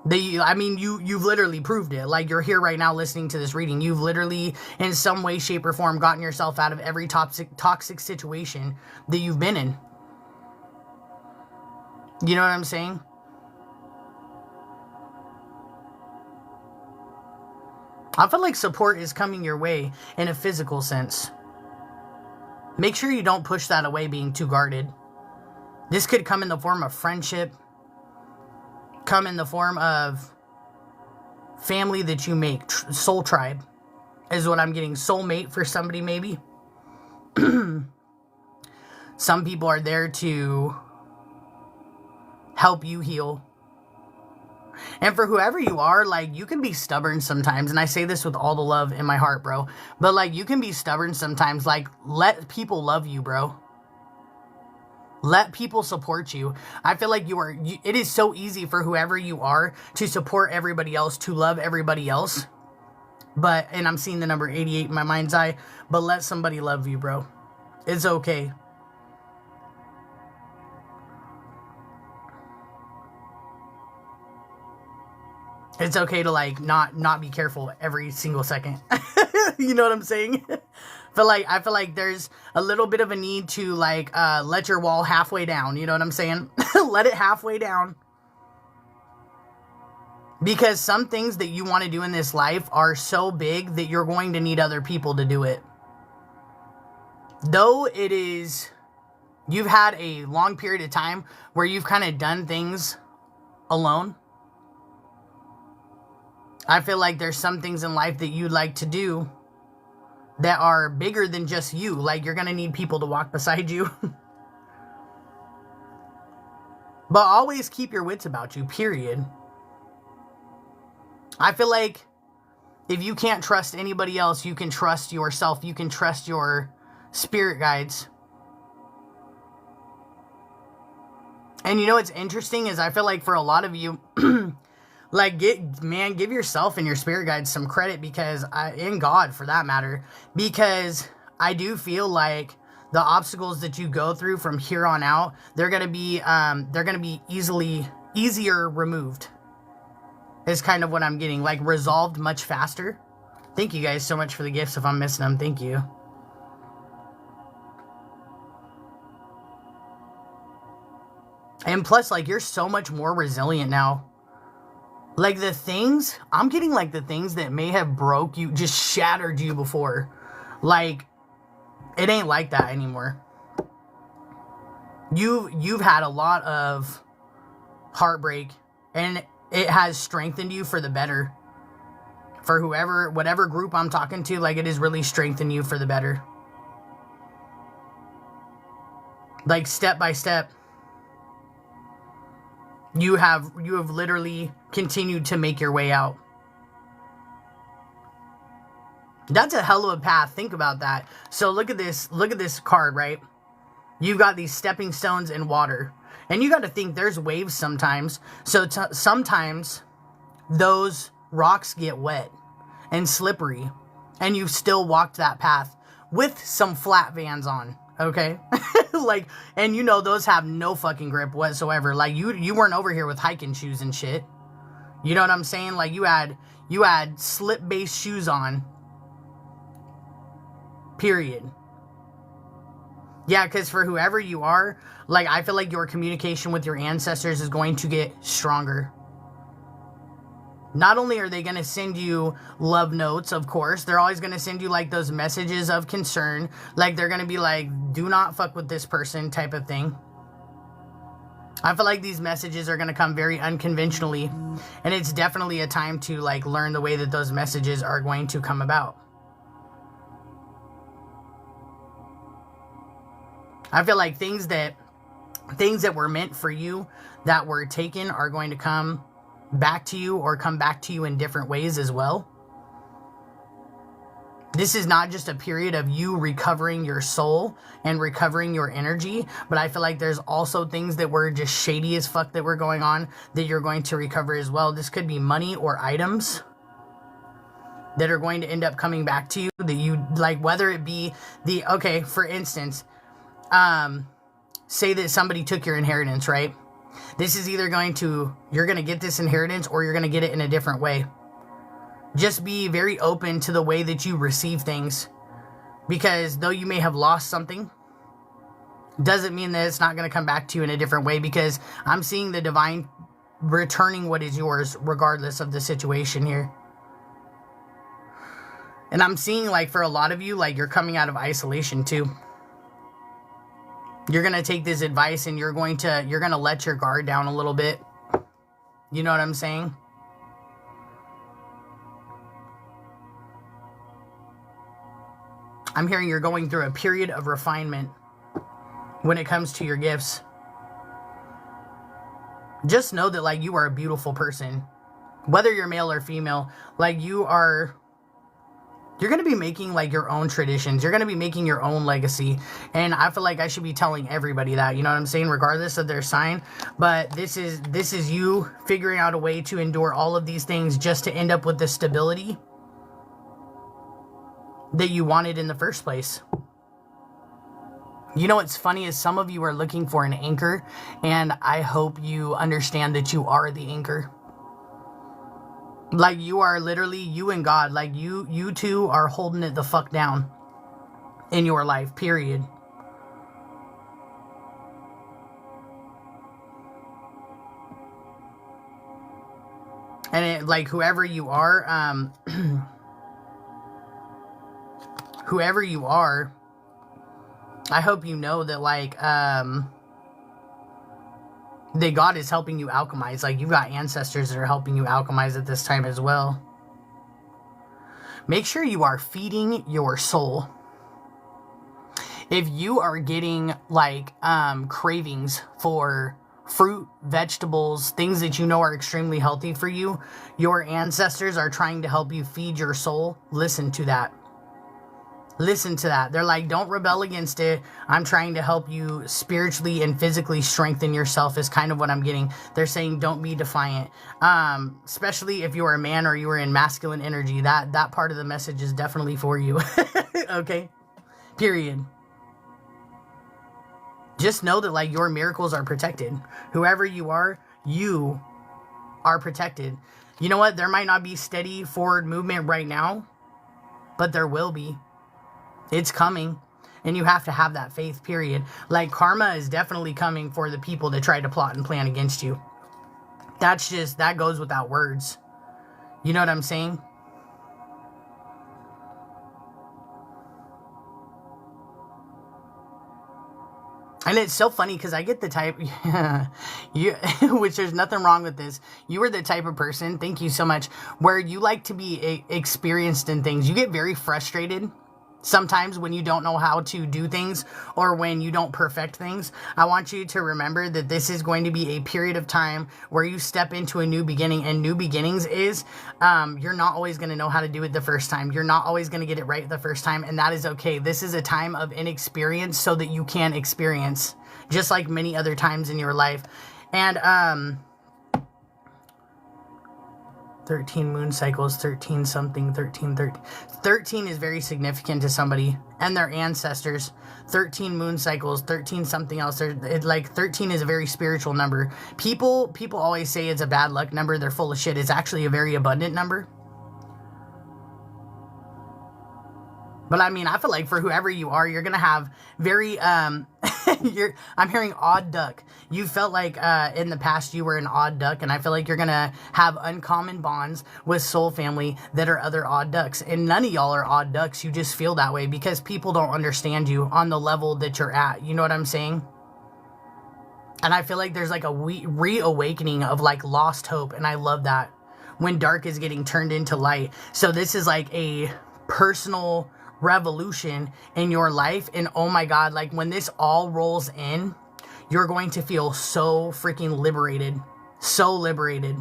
You've literally proved it. Like, you're here right now listening to this reading. You've literally, in some way, shape, or form, gotten yourself out of every toxic situation that you've been in. You know what I'm saying? I feel like support is coming your way in a physical sense. Make sure you don't push that away being too guarded. This could come in the form of friendship. Come in the form of family that you make. Soul tribe is what I'm getting. Soulmate for somebody, maybe. Some people are there to help you heal. And for whoever you are, like, you can be stubborn sometimes. And I say this with all the love in my heart, bro. But, like, you can be stubborn sometimes. Like, let people love you, bro. Let people support you. I feel like it is so easy for whoever you are to support everybody else, to love everybody else. But, and I'm seeing the number 88 in my mind's eye, but let somebody love you, bro. It's okay. It's okay to, like, not be careful every single second. You know what I'm saying? I feel like there's a little bit of a need to, like, let your wall halfway down. You know what I'm saying? Let it halfway down. Because some things that you want to do in this life are so big that you're going to need other people to do it. Though you've had a long period of time where you've kind of done things alone. I feel like there's some things in life that you'd like to do that are bigger than just you. Like, you're going to need people to walk beside you. But always keep your wits about you, period. I feel like if you can't trust anybody else, you can trust yourself. You can trust your spirit guides. And you know what's interesting is I feel like for a lot of you... Like, give yourself and your spirit guides some credit, because and God, for that matter, because I do feel like the obstacles that you go through from here on out, they're gonna be easier removed. Is kind of what I'm getting, like resolved much faster. Thank you guys so much for the gifts. If I'm missing them, thank you. And plus, like, you're so much more resilient now. Like, the things, I'm getting, like, the things that may have broke you, just shattered you before. Like, it ain't like that anymore. You've had a lot of heartbreak, and it has strengthened you for the better. For whatever group I'm talking to, like, it has really strengthened you for the better. Like, step by step. You have literally continued to make your way out. That's a hell of a path. Think about that. So look at this card, right? You've got these stepping stones in water. And you got to think there's waves sometimes. So sometimes those rocks get wet and slippery. And you've still walked that path with some flat Vans on. Okay? Like, and you know those have no fucking grip whatsoever. Like, you weren't over here with hiking shoes and shit. You know what I'm saying? Like, you had slip-based shoes on. Period. Yeah, because for whoever you are, like, I feel like your communication with your ancestors is going to get stronger. Not only are they going to send you love notes, of course, they're always going to send you, like, those messages of concern. Like, they're going to be like, do not fuck with this person type of thing. I feel like these messages are going to come very unconventionally. And it's definitely a time to, like, learn the way that those messages are going to come about. I feel like things that were meant for you, that were taken, are going to come back to you, or come back to you in different ways as well. This is not just a period of you recovering your soul and recovering your energy, but I feel like there's also things that were just shady as fuck that were going on that you're going to recover as well. This could be money or items that are going to end up coming back to you that you, like, whether it be okay, for instance, say that somebody took your inheritance, right? This is either you're going to get this inheritance, or you're going to get it in a different way. Just be very open to the way that you receive things. Because though you may have lost something, doesn't mean that it's not going to come back to you in a different way. Because I'm seeing the divine returning what is yours, regardless of the situation here. And I'm seeing, like, for a lot of you, like, you're coming out of isolation too. You're going to take this advice and you're going to let your guard down a little bit. You know what I'm saying? I'm hearing you're going through a period of refinement when it comes to your gifts. Just know that, like, you are a beautiful person. Whether you're male or female, like, you're going to be making, like, your own traditions. You're going to be making your own legacy. And I feel like I should be telling everybody that, you know what I'm saying? Regardless of their sign. But this is you figuring out a way to endure all of these things just to end up with the stability that you wanted in the first place. You know what's funny is some of you are looking for an anchor. And I hope you understand that you are the anchor. Like, you are literally, you and God, like, you two are holding it the fuck down in your life, period. And it, like, whoever you are, I hope you know that, like, that God is helping you alchemize. Like, you've got ancestors that are helping you alchemize at this time as well. Make sure you are feeding your soul. If you are getting, like, cravings for fruit, vegetables, things that you know are extremely healthy for you, your ancestors are trying to help you feed your soul. Listen to that. Listen to that. They're like, don't rebel against it. I'm trying to help you spiritually and physically strengthen yourself is kind of what I'm getting. They're saying don't be defiant. Especially if you are a man or you are in masculine energy. That part of the message is definitely for you. Okay? Period. Just know that, like, your miracles are protected. Whoever you are protected. You know what? There might not be steady forward movement right now, but there will be. It's coming. And you have to have that faith, period. Like, karma is definitely coming for the people that try to plot and plan against you. That goes without words. You know what I'm saying? And it's so funny because I get the type, which there's nothing wrong with this. You are the type of person, thank you so much, where you like to be experienced in things. You get very frustrated sometimes when you don't know how to do things or when you don't perfect things. I want you to remember that this is going to be a period of time where you step into a new beginning, and new beginnings is, you're not always going to know how to do it the first time. You're not always going to get it right the first time, and that is okay. This is a time of inexperience so that you can experience, just like many other times in your life. And, 13 moon cycles, 13 something, 13 is very significant to somebody and their ancestors. 13 moon cycles, 13 something else. Like 13 is a very spiritual number. People always say it's a bad luck number. They're full of shit. It's actually a very abundant number. But I mean, I feel like for whoever you are, you're going to have very, I'm hearing odd duck. You felt like in the past you were an odd duck, and I feel like you're going to have uncommon bonds with soul family that are other odd ducks. And none of y'all are odd ducks. You just feel that way because people don't understand you on the level that you're at. You know what I'm saying? And I feel like there's like a reawakening of like lost hope, and I love that. When dark is getting turned into light. So this is like a personal revolution in your life, and oh my god, like when this all rolls in, you're going to feel so freaking liberated. So liberated.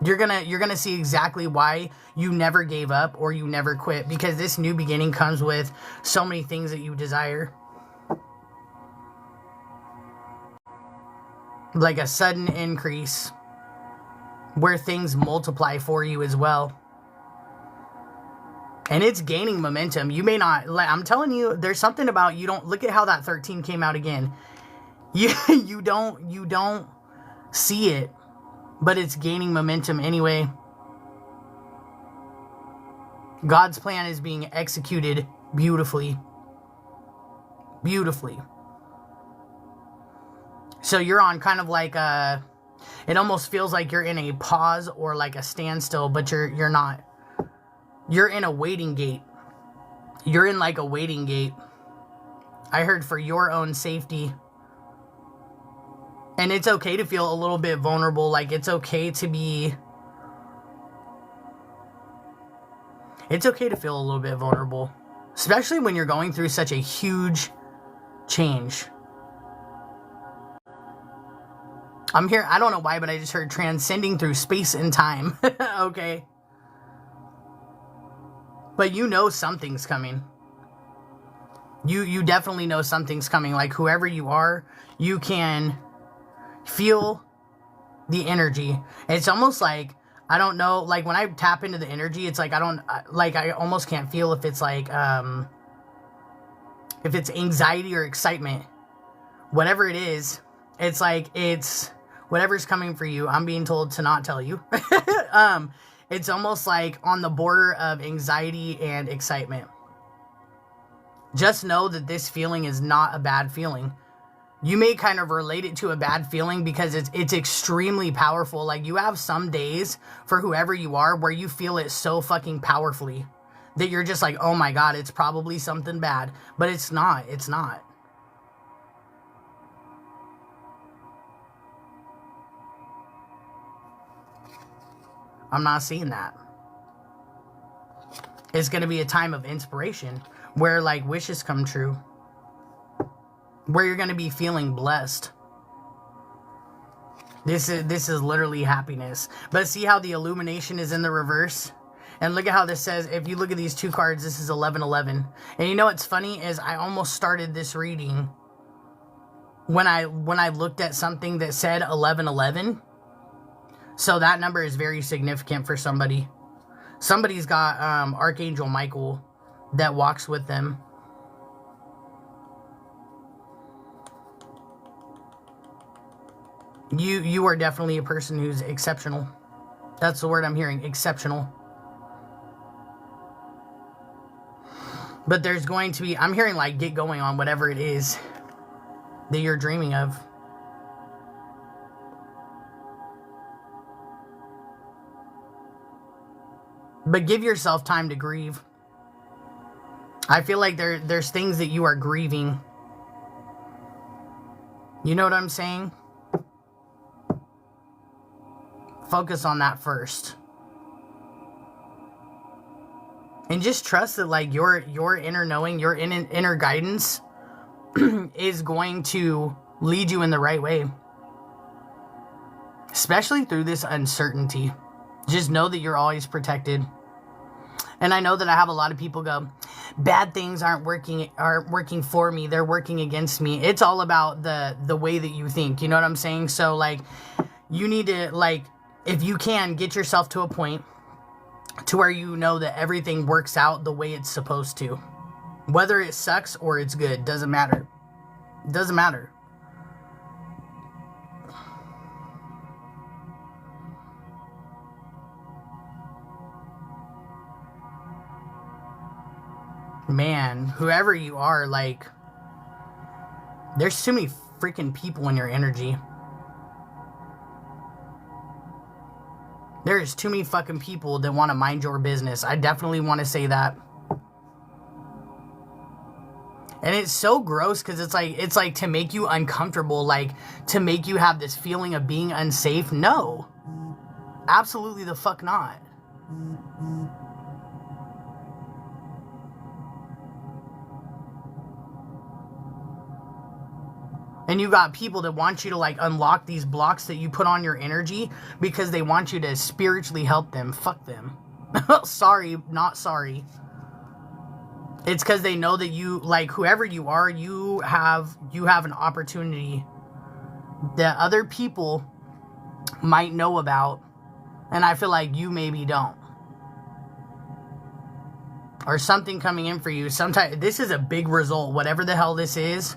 You're gonna see exactly why you never gave up or you never quit, because this new beginning comes with so many things that you desire. Like a sudden increase where things multiply for you as well. And it's gaining momentum. You may not, I'm telling you, there's something about, you don't, look at how that 13 came out again. You don't see it, but it's gaining momentum anyway. God's plan is being executed beautifully. Beautifully. So you're on kind of like a, it almost feels like you're in a pause or like a standstill, but you're not. You're in a waiting gate. You're in like a waiting gate. I heard for your own safety. And it's okay to feel a little bit vulnerable. Like it's okay to feel a little bit vulnerable. Especially when you're going through such a huge change. I'm here, I don't know why, but I just heard transcending through space and time. Okay. But you know something's coming. You definitely know something's coming. Like whoever you are, you can feel the energy. It's almost like, I don't know, like when I tap into the energy, it's like I almost can't feel if it's like, if it's anxiety or excitement. Whatever it is, it's like, it's whatever's coming for you. I'm being told to not tell you. It's almost like on the border of anxiety and excitement. Just know that this feeling is not a bad feeling. You may kind of relate it to a bad feeling because it's extremely powerful. Like you have some days for whoever you are where you feel it so fucking powerfully that you're just like, oh my god, it's probably something bad. But it's not. It's not. I'm not seeing that. It's going to be a time of inspiration where like wishes come true. Where you're going to be feeling blessed. This is literally happiness. But see how the illumination is in the reverse? And look at how this says, if you look at these two cards, this is 1111. And you know what's funny is I almost started this reading when I looked at something that said 1111. So that number is very significant for somebody. Somebody's got Archangel Michael that walks with them. You are definitely a person who's exceptional. That's the word I'm hearing, exceptional. But there's going to be, I'm hearing like get going on whatever it is that you're dreaming of. But give yourself time to grieve. I feel like there's things that you are grieving. You know what I'm saying? Focus on that first. And just trust that like your inner knowing, your inner guidance is going to lead you in the right way. Especially through this uncertainty. Just know that you're always protected. And I know that I have a lot of people go, bad things aren't working for me, they're working against me. It's all about the way that you think. You know what I'm saying? So like you need to, like, if you can, get yourself to a point to where you know that everything works out the way it's supposed to. Whether it sucks or it's good, doesn't matter. It doesn't matter. Man, whoever you are, like, there's too many freaking people in your energy. There's too many fucking people that want to mind your business. I definitely want to say that. And it's so gross because it's like to make you uncomfortable, like to make you have this feeling of being unsafe. No. Absolutely the fuck not. And you got people that want you to like unlock these blocks that you put on your energy because they want you to spiritually help them. Fuck them. Sorry, not sorry. It's because they know that you, like, whoever you are, you have an opportunity that other people might know about, and I feel like you maybe don't. Or something coming in for you. Sometimes this is a big result, whatever the hell this is.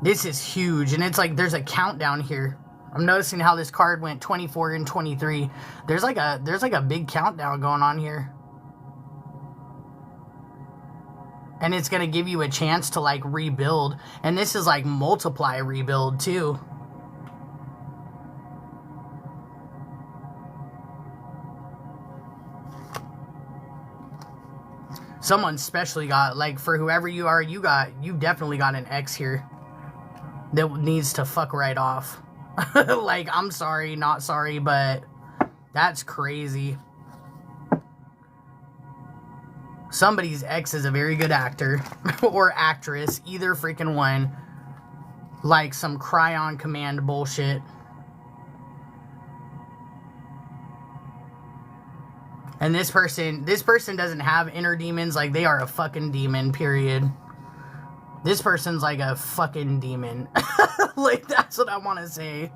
This is huge, and it's like there's a countdown here. I'm noticing how this card went 24 and 23. There's like a big countdown going on here. And it's going to give you a chance to like rebuild. And this is like multiply rebuild too. Someone especially got, like, for whoever you are, you definitely got an ex here that needs to fuck right off. Like, I'm sorry, not sorry, but that's crazy. Somebody's ex is a very good actor or actress, either freaking one. Like some cry on command bullshit. And this person doesn't have inner demons. Like, they are a fucking demon, period. This person's like a fucking demon. Like, that's what I want to say.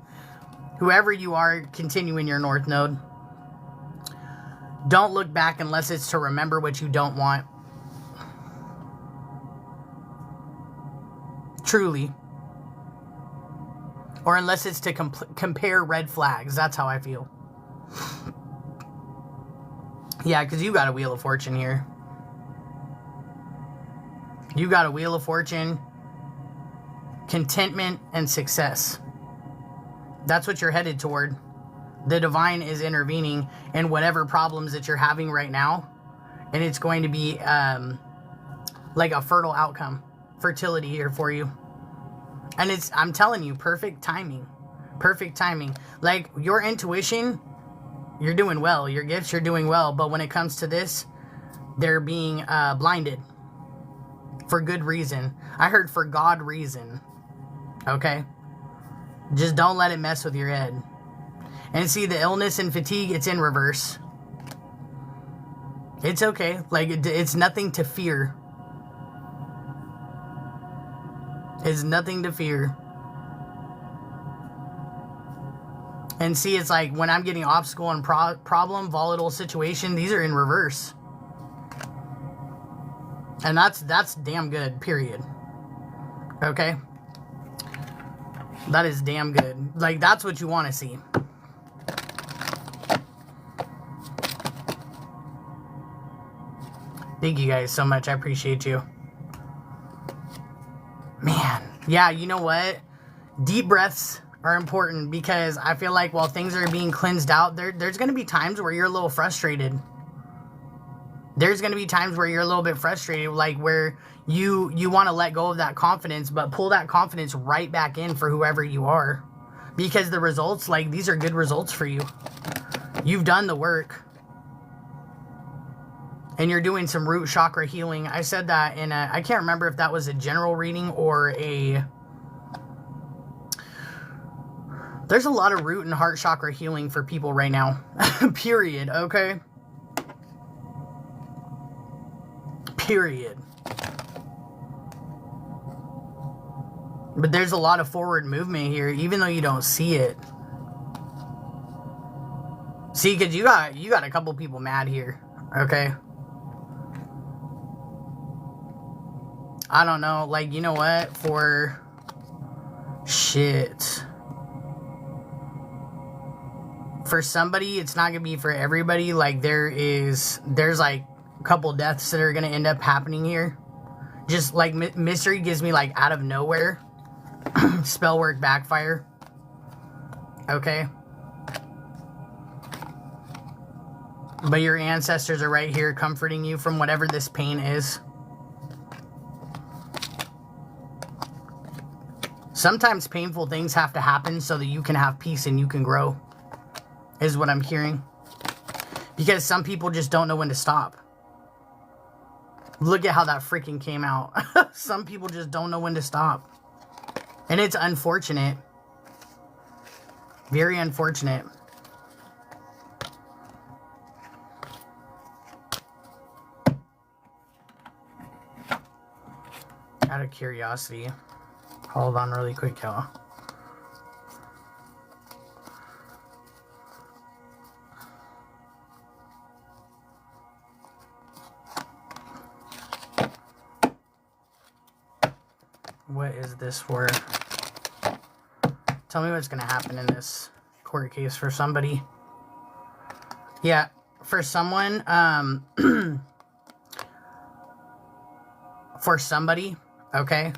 Whoever you are, continue in your North Node. Don't look back unless it's to remember what you don't want. Truly. Or unless it's to compare red flags. That's how I feel. Yeah, because you got a Wheel of Fortune here. You got a Wheel of Fortune, contentment, and success. That's what you're headed toward. The divine is intervening in whatever problems that you're having right now. And it's going to be like a fertile outcome. Fertility here for you. And it's, I'm telling you, perfect timing. Perfect timing. Like, your intuition, you're doing well. Your gifts, you're doing well. But when it comes to this, they're being blinded. For good reason. I heard for God reason. Okay? Just don't let it mess with your head. And see, the illness and fatigue, it's in reverse. It's okay. Like, it's nothing to fear. It's nothing to fear. And see, it's like when I'm getting obstacle and problem, volatile situation, these are in reverse. And that's damn good, period. Okay? That is damn good. Like, that's what you want to see. Thank you guys so much. I appreciate you. Man. Yeah, you know what? Deep breaths are important because I feel like while things are being cleansed out, there's going to be times where you're a little frustrated. There's going to be times where you're a little bit frustrated, like where you want to let go of that confidence, but pull that confidence right back in for whoever you are. Because the results, like, these are good results for you. You've done the work. And you're doing some root chakra healing. I said that in a, I can't remember if that was a general reading or a... There's a lot of root and heart chakra healing for people right now. Period, okay? Period. But there's a lot of forward movement here, even though you don't see it. See, because you got a couple people mad here, okay? I don't know, like, you know what? For... Shit. For somebody, it's not gonna be for everybody. Like, there's like a couple deaths that are gonna end up happening here. Just like mystery gives me like out of nowhere. Spell work backfire. Okay. But your ancestors are right here comforting you from whatever this pain is. Sometimes painful things have to happen so that you can have peace and you can grow. Is what I'm hearing. Because some people just don't know when to stop. Look at how that freaking came out. Some people just don't know when to stop. And it's unfortunate. Very unfortunate. Out of curiosity. Hold on really quick, y'all. What is this for? Tell me what's going to happen in this court case for somebody. Yeah, for someone, for somebody, okay?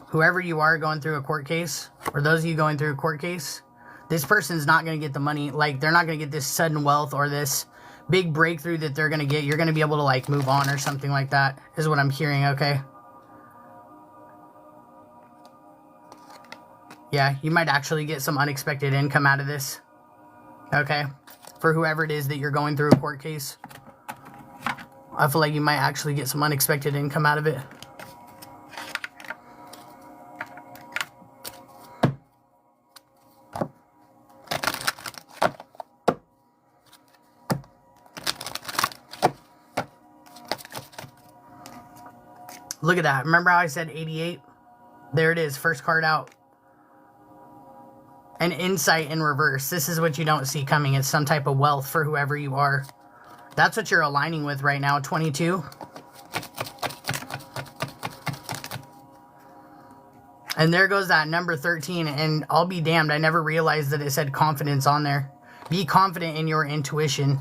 Whoever you are going through a court case, or those of you going through a court case, this person's not going to get the money. Like, they're not going to get this sudden wealth or this big breakthrough that they're going to get. You're going to be able to, like, move on or something like that, is what I'm hearing, okay? Yeah, you might actually get some unexpected income out of this. Okay? For whoever it is that you're going through a court case. I feel like you might actually get some unexpected income out of it. Look at that. Remember how I said 88? There it is. First card out. An insight in reverse. This is what you don't see coming. It's some type of wealth for whoever you are. That's what you're aligning with right now, 22. And there goes that number 13. And I'll be damned, I never realized that it said confidence on there. Be confident in your intuition.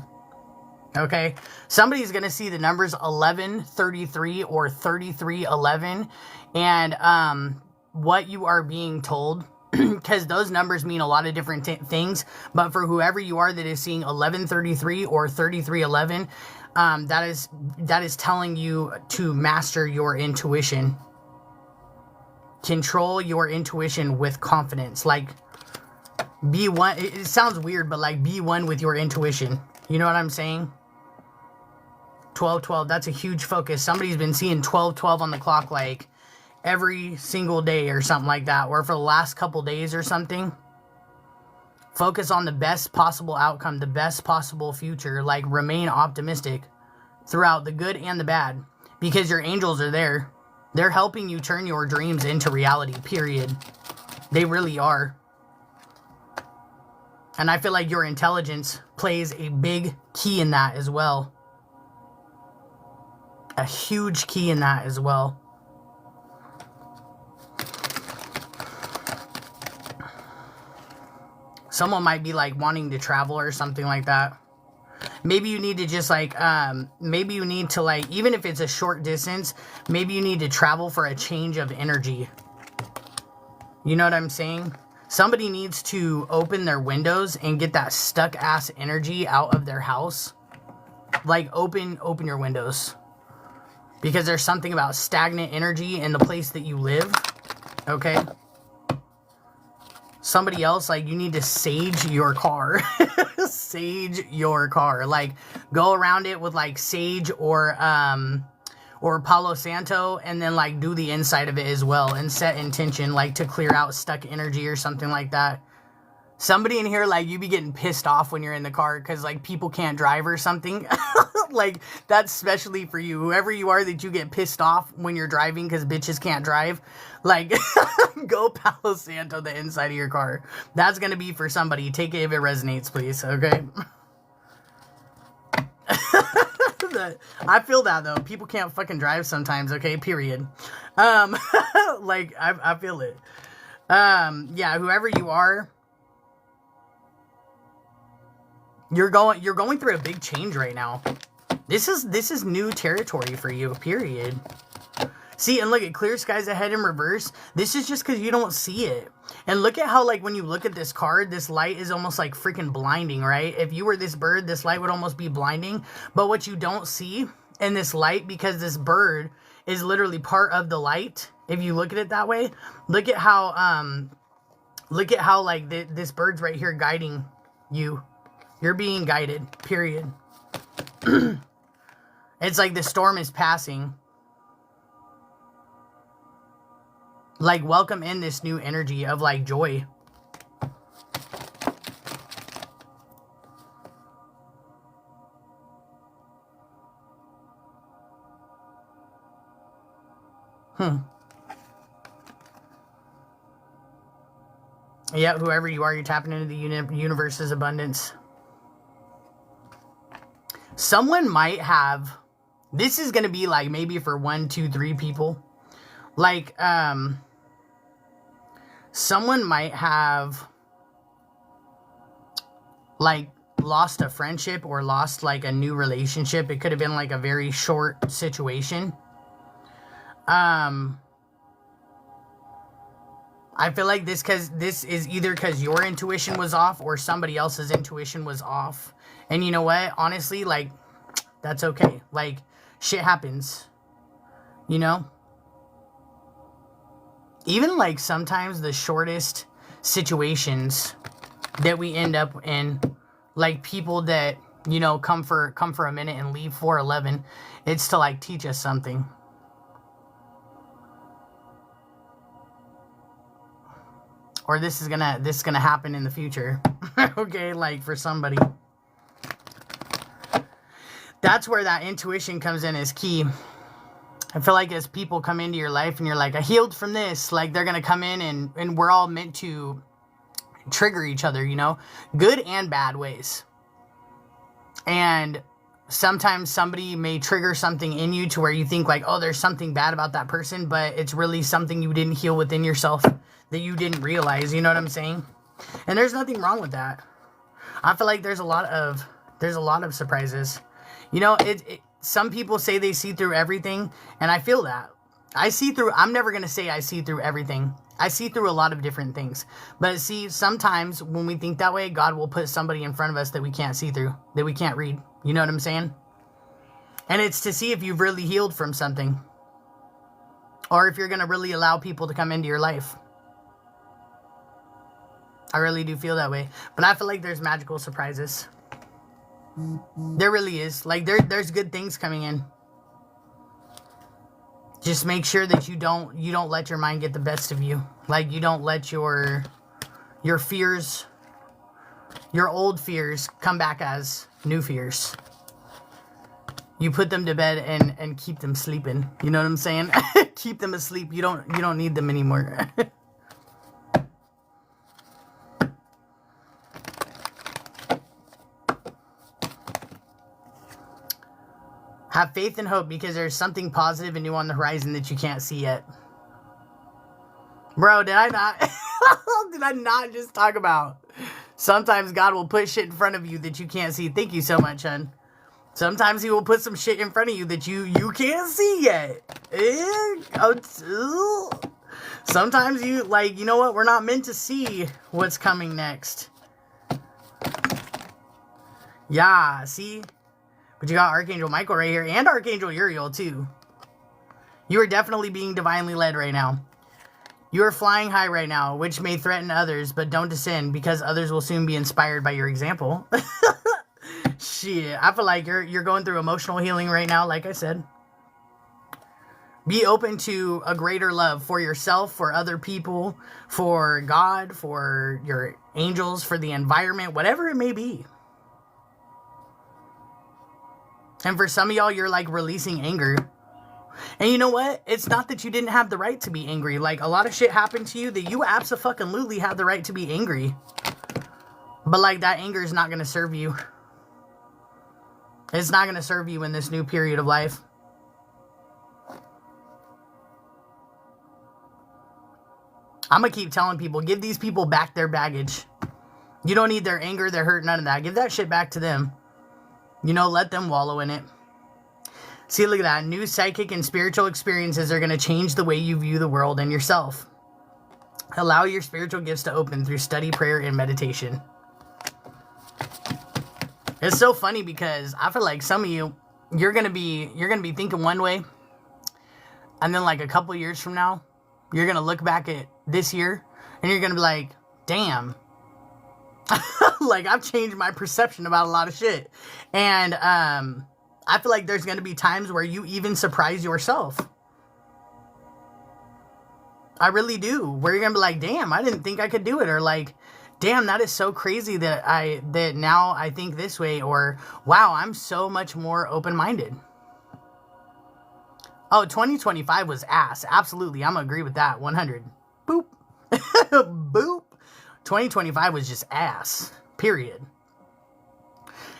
Okay? Somebody's going to see the numbers 1133 or 3311. And what you are being told... Because those numbers mean a lot of different things. But for whoever you are that is seeing 1133 or 3311, that is telling you to master your intuition. Control your intuition with confidence. Like, be one. It sounds weird, but like, be one with your intuition. You know what I'm saying? 1212, that's a huge focus. Somebody's been seeing 1212 on the clock, like... every single day or something like that, or for the last couple days or something. Focus on the best possible outcome, the best possible future. Like, remain optimistic throughout the good and the bad, because your angels are there. They're helping you turn your dreams into reality, period. They really are. And I feel like your intelligence plays a big key in that as well. A huge key in that as well. Someone might be like wanting to travel or something like that. Maybe you need to just like, maybe you need to like, even if it's a short distance, maybe you need to travel for a change of energy. You know what I'm saying? Somebody needs to open their windows and get that stuck ass energy out of their house. Like open your windows. Because there's something about stagnant energy in the place that you live. Okay? Somebody else, like, you need to sage your car. Sage your car. Like, go around it with, like, sage or Palo Santo, and then, like, do the inside of it as well, and set intention, like, to clear out stuck energy or something like that. Somebody in here, like, you be getting pissed off when you're in the car because, like, people can't drive or something. Like, that's specially for you. Whoever you are that you get pissed off when you're driving because bitches can't drive, like, go Palo Santo the inside of your car. That's going to be for somebody. Take it if it resonates, please, okay? I feel that, though. People can't fucking drive sometimes, okay? Period. Like, I feel it. Yeah, whoever you are, you're going through a big change right now. This is new territory for you, period. See, and look, at clear skies ahead in reverse. This is just because you don't see it. And look at how, like, when you look at this card, this light is almost, like, freaking blinding, right? If you were this bird, this light would almost be blinding. But what you don't see in this light, because this bird is literally part of the light, if you look at it that way, look at how, like, this bird's right here guiding you. You're being guided, period. It's like the storm is passing. Like, welcome in this new energy of, like, joy. Yeah, whoever you are, you're tapping into the universe's abundance. Someone might have... This is going to be, like, maybe for 1, 2, 3 people. Like, someone might have, like, lost a friendship or lost, like, a new relationship. It could have been, like, a very short situation. I feel like this is either because your intuition was off or somebody else's intuition was off. And you know what? Honestly, like, that's okay. Like, shit happens. You know? Even, like, sometimes the shortest situations that we end up in, like, people that, you know, come for a minute and leave for 11, it's to, like, teach us something. Or this is gonna happen in the future. Okay, like, for somebody. That's where that intuition comes in as key. I feel like as people come into your life and you're like, I healed from this, like, they're going to come in and we're all meant to trigger each other, you know, good and bad ways. And sometimes somebody may trigger something in you to where you think like, oh, there's something bad about that person, but it's really something you didn't heal within yourself that you didn't realize, you know what I'm saying? And there's nothing wrong with that. I feel like there's a lot of surprises. You know, some people say they see through everything, and I feel that. I'm never going to say I see through everything. I see through a lot of different things. But see, sometimes when we think that way, God will put somebody in front of us that we can't see through, that we can't read. You know what I'm saying? And it's to see if you've really healed from something. Or if you're going to really allow people to come into your life. I really do feel that way. But I feel like there's magical surprises. There really is. Like, there's good things coming in. Just make sure that you don't let your mind get the best of you. Like, you don't let your fears, your old fears, come back as new fears. You put them to bed and keep them sleeping. You know what I'm saying? Keep them asleep. You don't need them anymore. Have faith and hope because there's something positive and new on the horizon that you can't see yet. Bro, did I not? Did I not just talk about sometimes God will put shit in front of you that you can't see? Thank you so much, hun. Sometimes he will put some shit in front of you that you can't see yet. Sometimes you, like, you know what? We're not meant to see what's coming next. Yeah, see? But you got Archangel Michael right here and Archangel Uriel too. You are definitely being divinely led right now. You are flying high right now, which may threaten others, but don't descend because others will soon be inspired by your example. Shit, I feel like you're going through emotional healing right now, like I said. Be open to a greater love for yourself, for other people, for God, for your angels, for the environment, whatever it may be. And for some of y'all, you're like releasing anger. And you know what? It's not that you didn't have the right to be angry. Like, a lot of shit happened to you that you abso-fucking-lutely had the right to be angry. But, like, that anger is not going to serve you. It's not going to serve you in this new period of life. I'm going to keep telling people, give these people back their baggage. You don't need their anger, their hurt, none of that. Give that shit back to them. You know, let them wallow in it. See, look at that. New psychic and spiritual experiences are going to change the way you view the world and yourself. Allow your spiritual gifts to open through study, prayer, and meditation. It's so funny because I feel like some of you, you're going to be thinking one way, and then like a couple years from now, you're going to look back at this year and you're going to be like, damn. Like, I've changed my perception about a lot of shit. And I feel like there's going to be times where you even surprise yourself. I really do. Where you're going to be like, damn, I didn't think I could do it. Or like, damn, that is so crazy that now I think this way. Or, wow, I'm so much more open-minded. Oh, 2025 was ass. Absolutely. I'm going to agree with that. 100. Boop. Boop. 2025 was just ass. Period.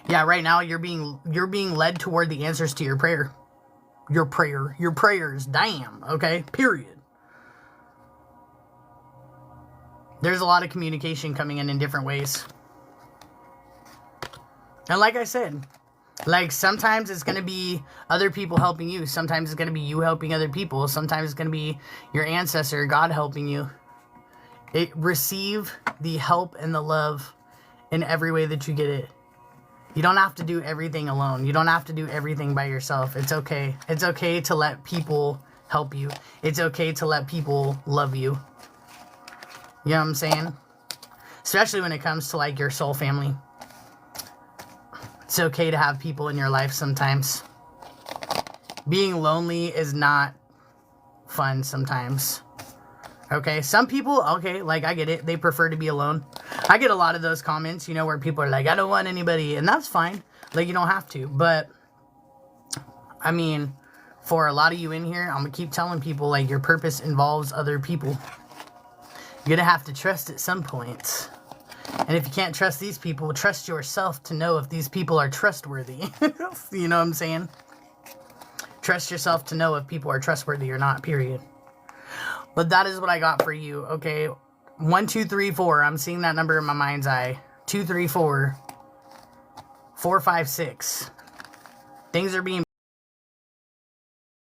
Yeah, right now you're being led toward the answers to your prayer. Your prayers. Damn. Okay? Period. There's a lot of communication coming in different ways. And like I said, like sometimes it's going to be other people helping you. Sometimes it's going to be you helping other people. Sometimes it's going to be your ancestor, God helping you. Receive the help and the love in every way that you get it. You don't have to do everything alone. You don't have to do everything by yourself. It's okay. It's okay to let people help you. It's okay to let people love you. You know what I'm saying? Especially when it comes to like your soul family. It's okay to have people in your life sometimes. Being lonely is not fun sometimes. Okay, some people, okay, like I get it. They prefer to be alone. I get a lot of those comments, you know, where people are like, I don't want anybody. And that's fine. Like, you don't have to. But, I mean, for a lot of you in here, I'm going to keep telling people, like, your purpose involves other people. You're going to have to trust at some point. And if you can't trust these people, trust yourself to know if these people are trustworthy. You know what I'm saying? Trust yourself to know if people are trustworthy or not, period. But that is what I got for you, okay? 1, 2, 3, 4. I'm seeing that number in my mind's eye. 2, 3, 4. 4, 5, 6. Things are being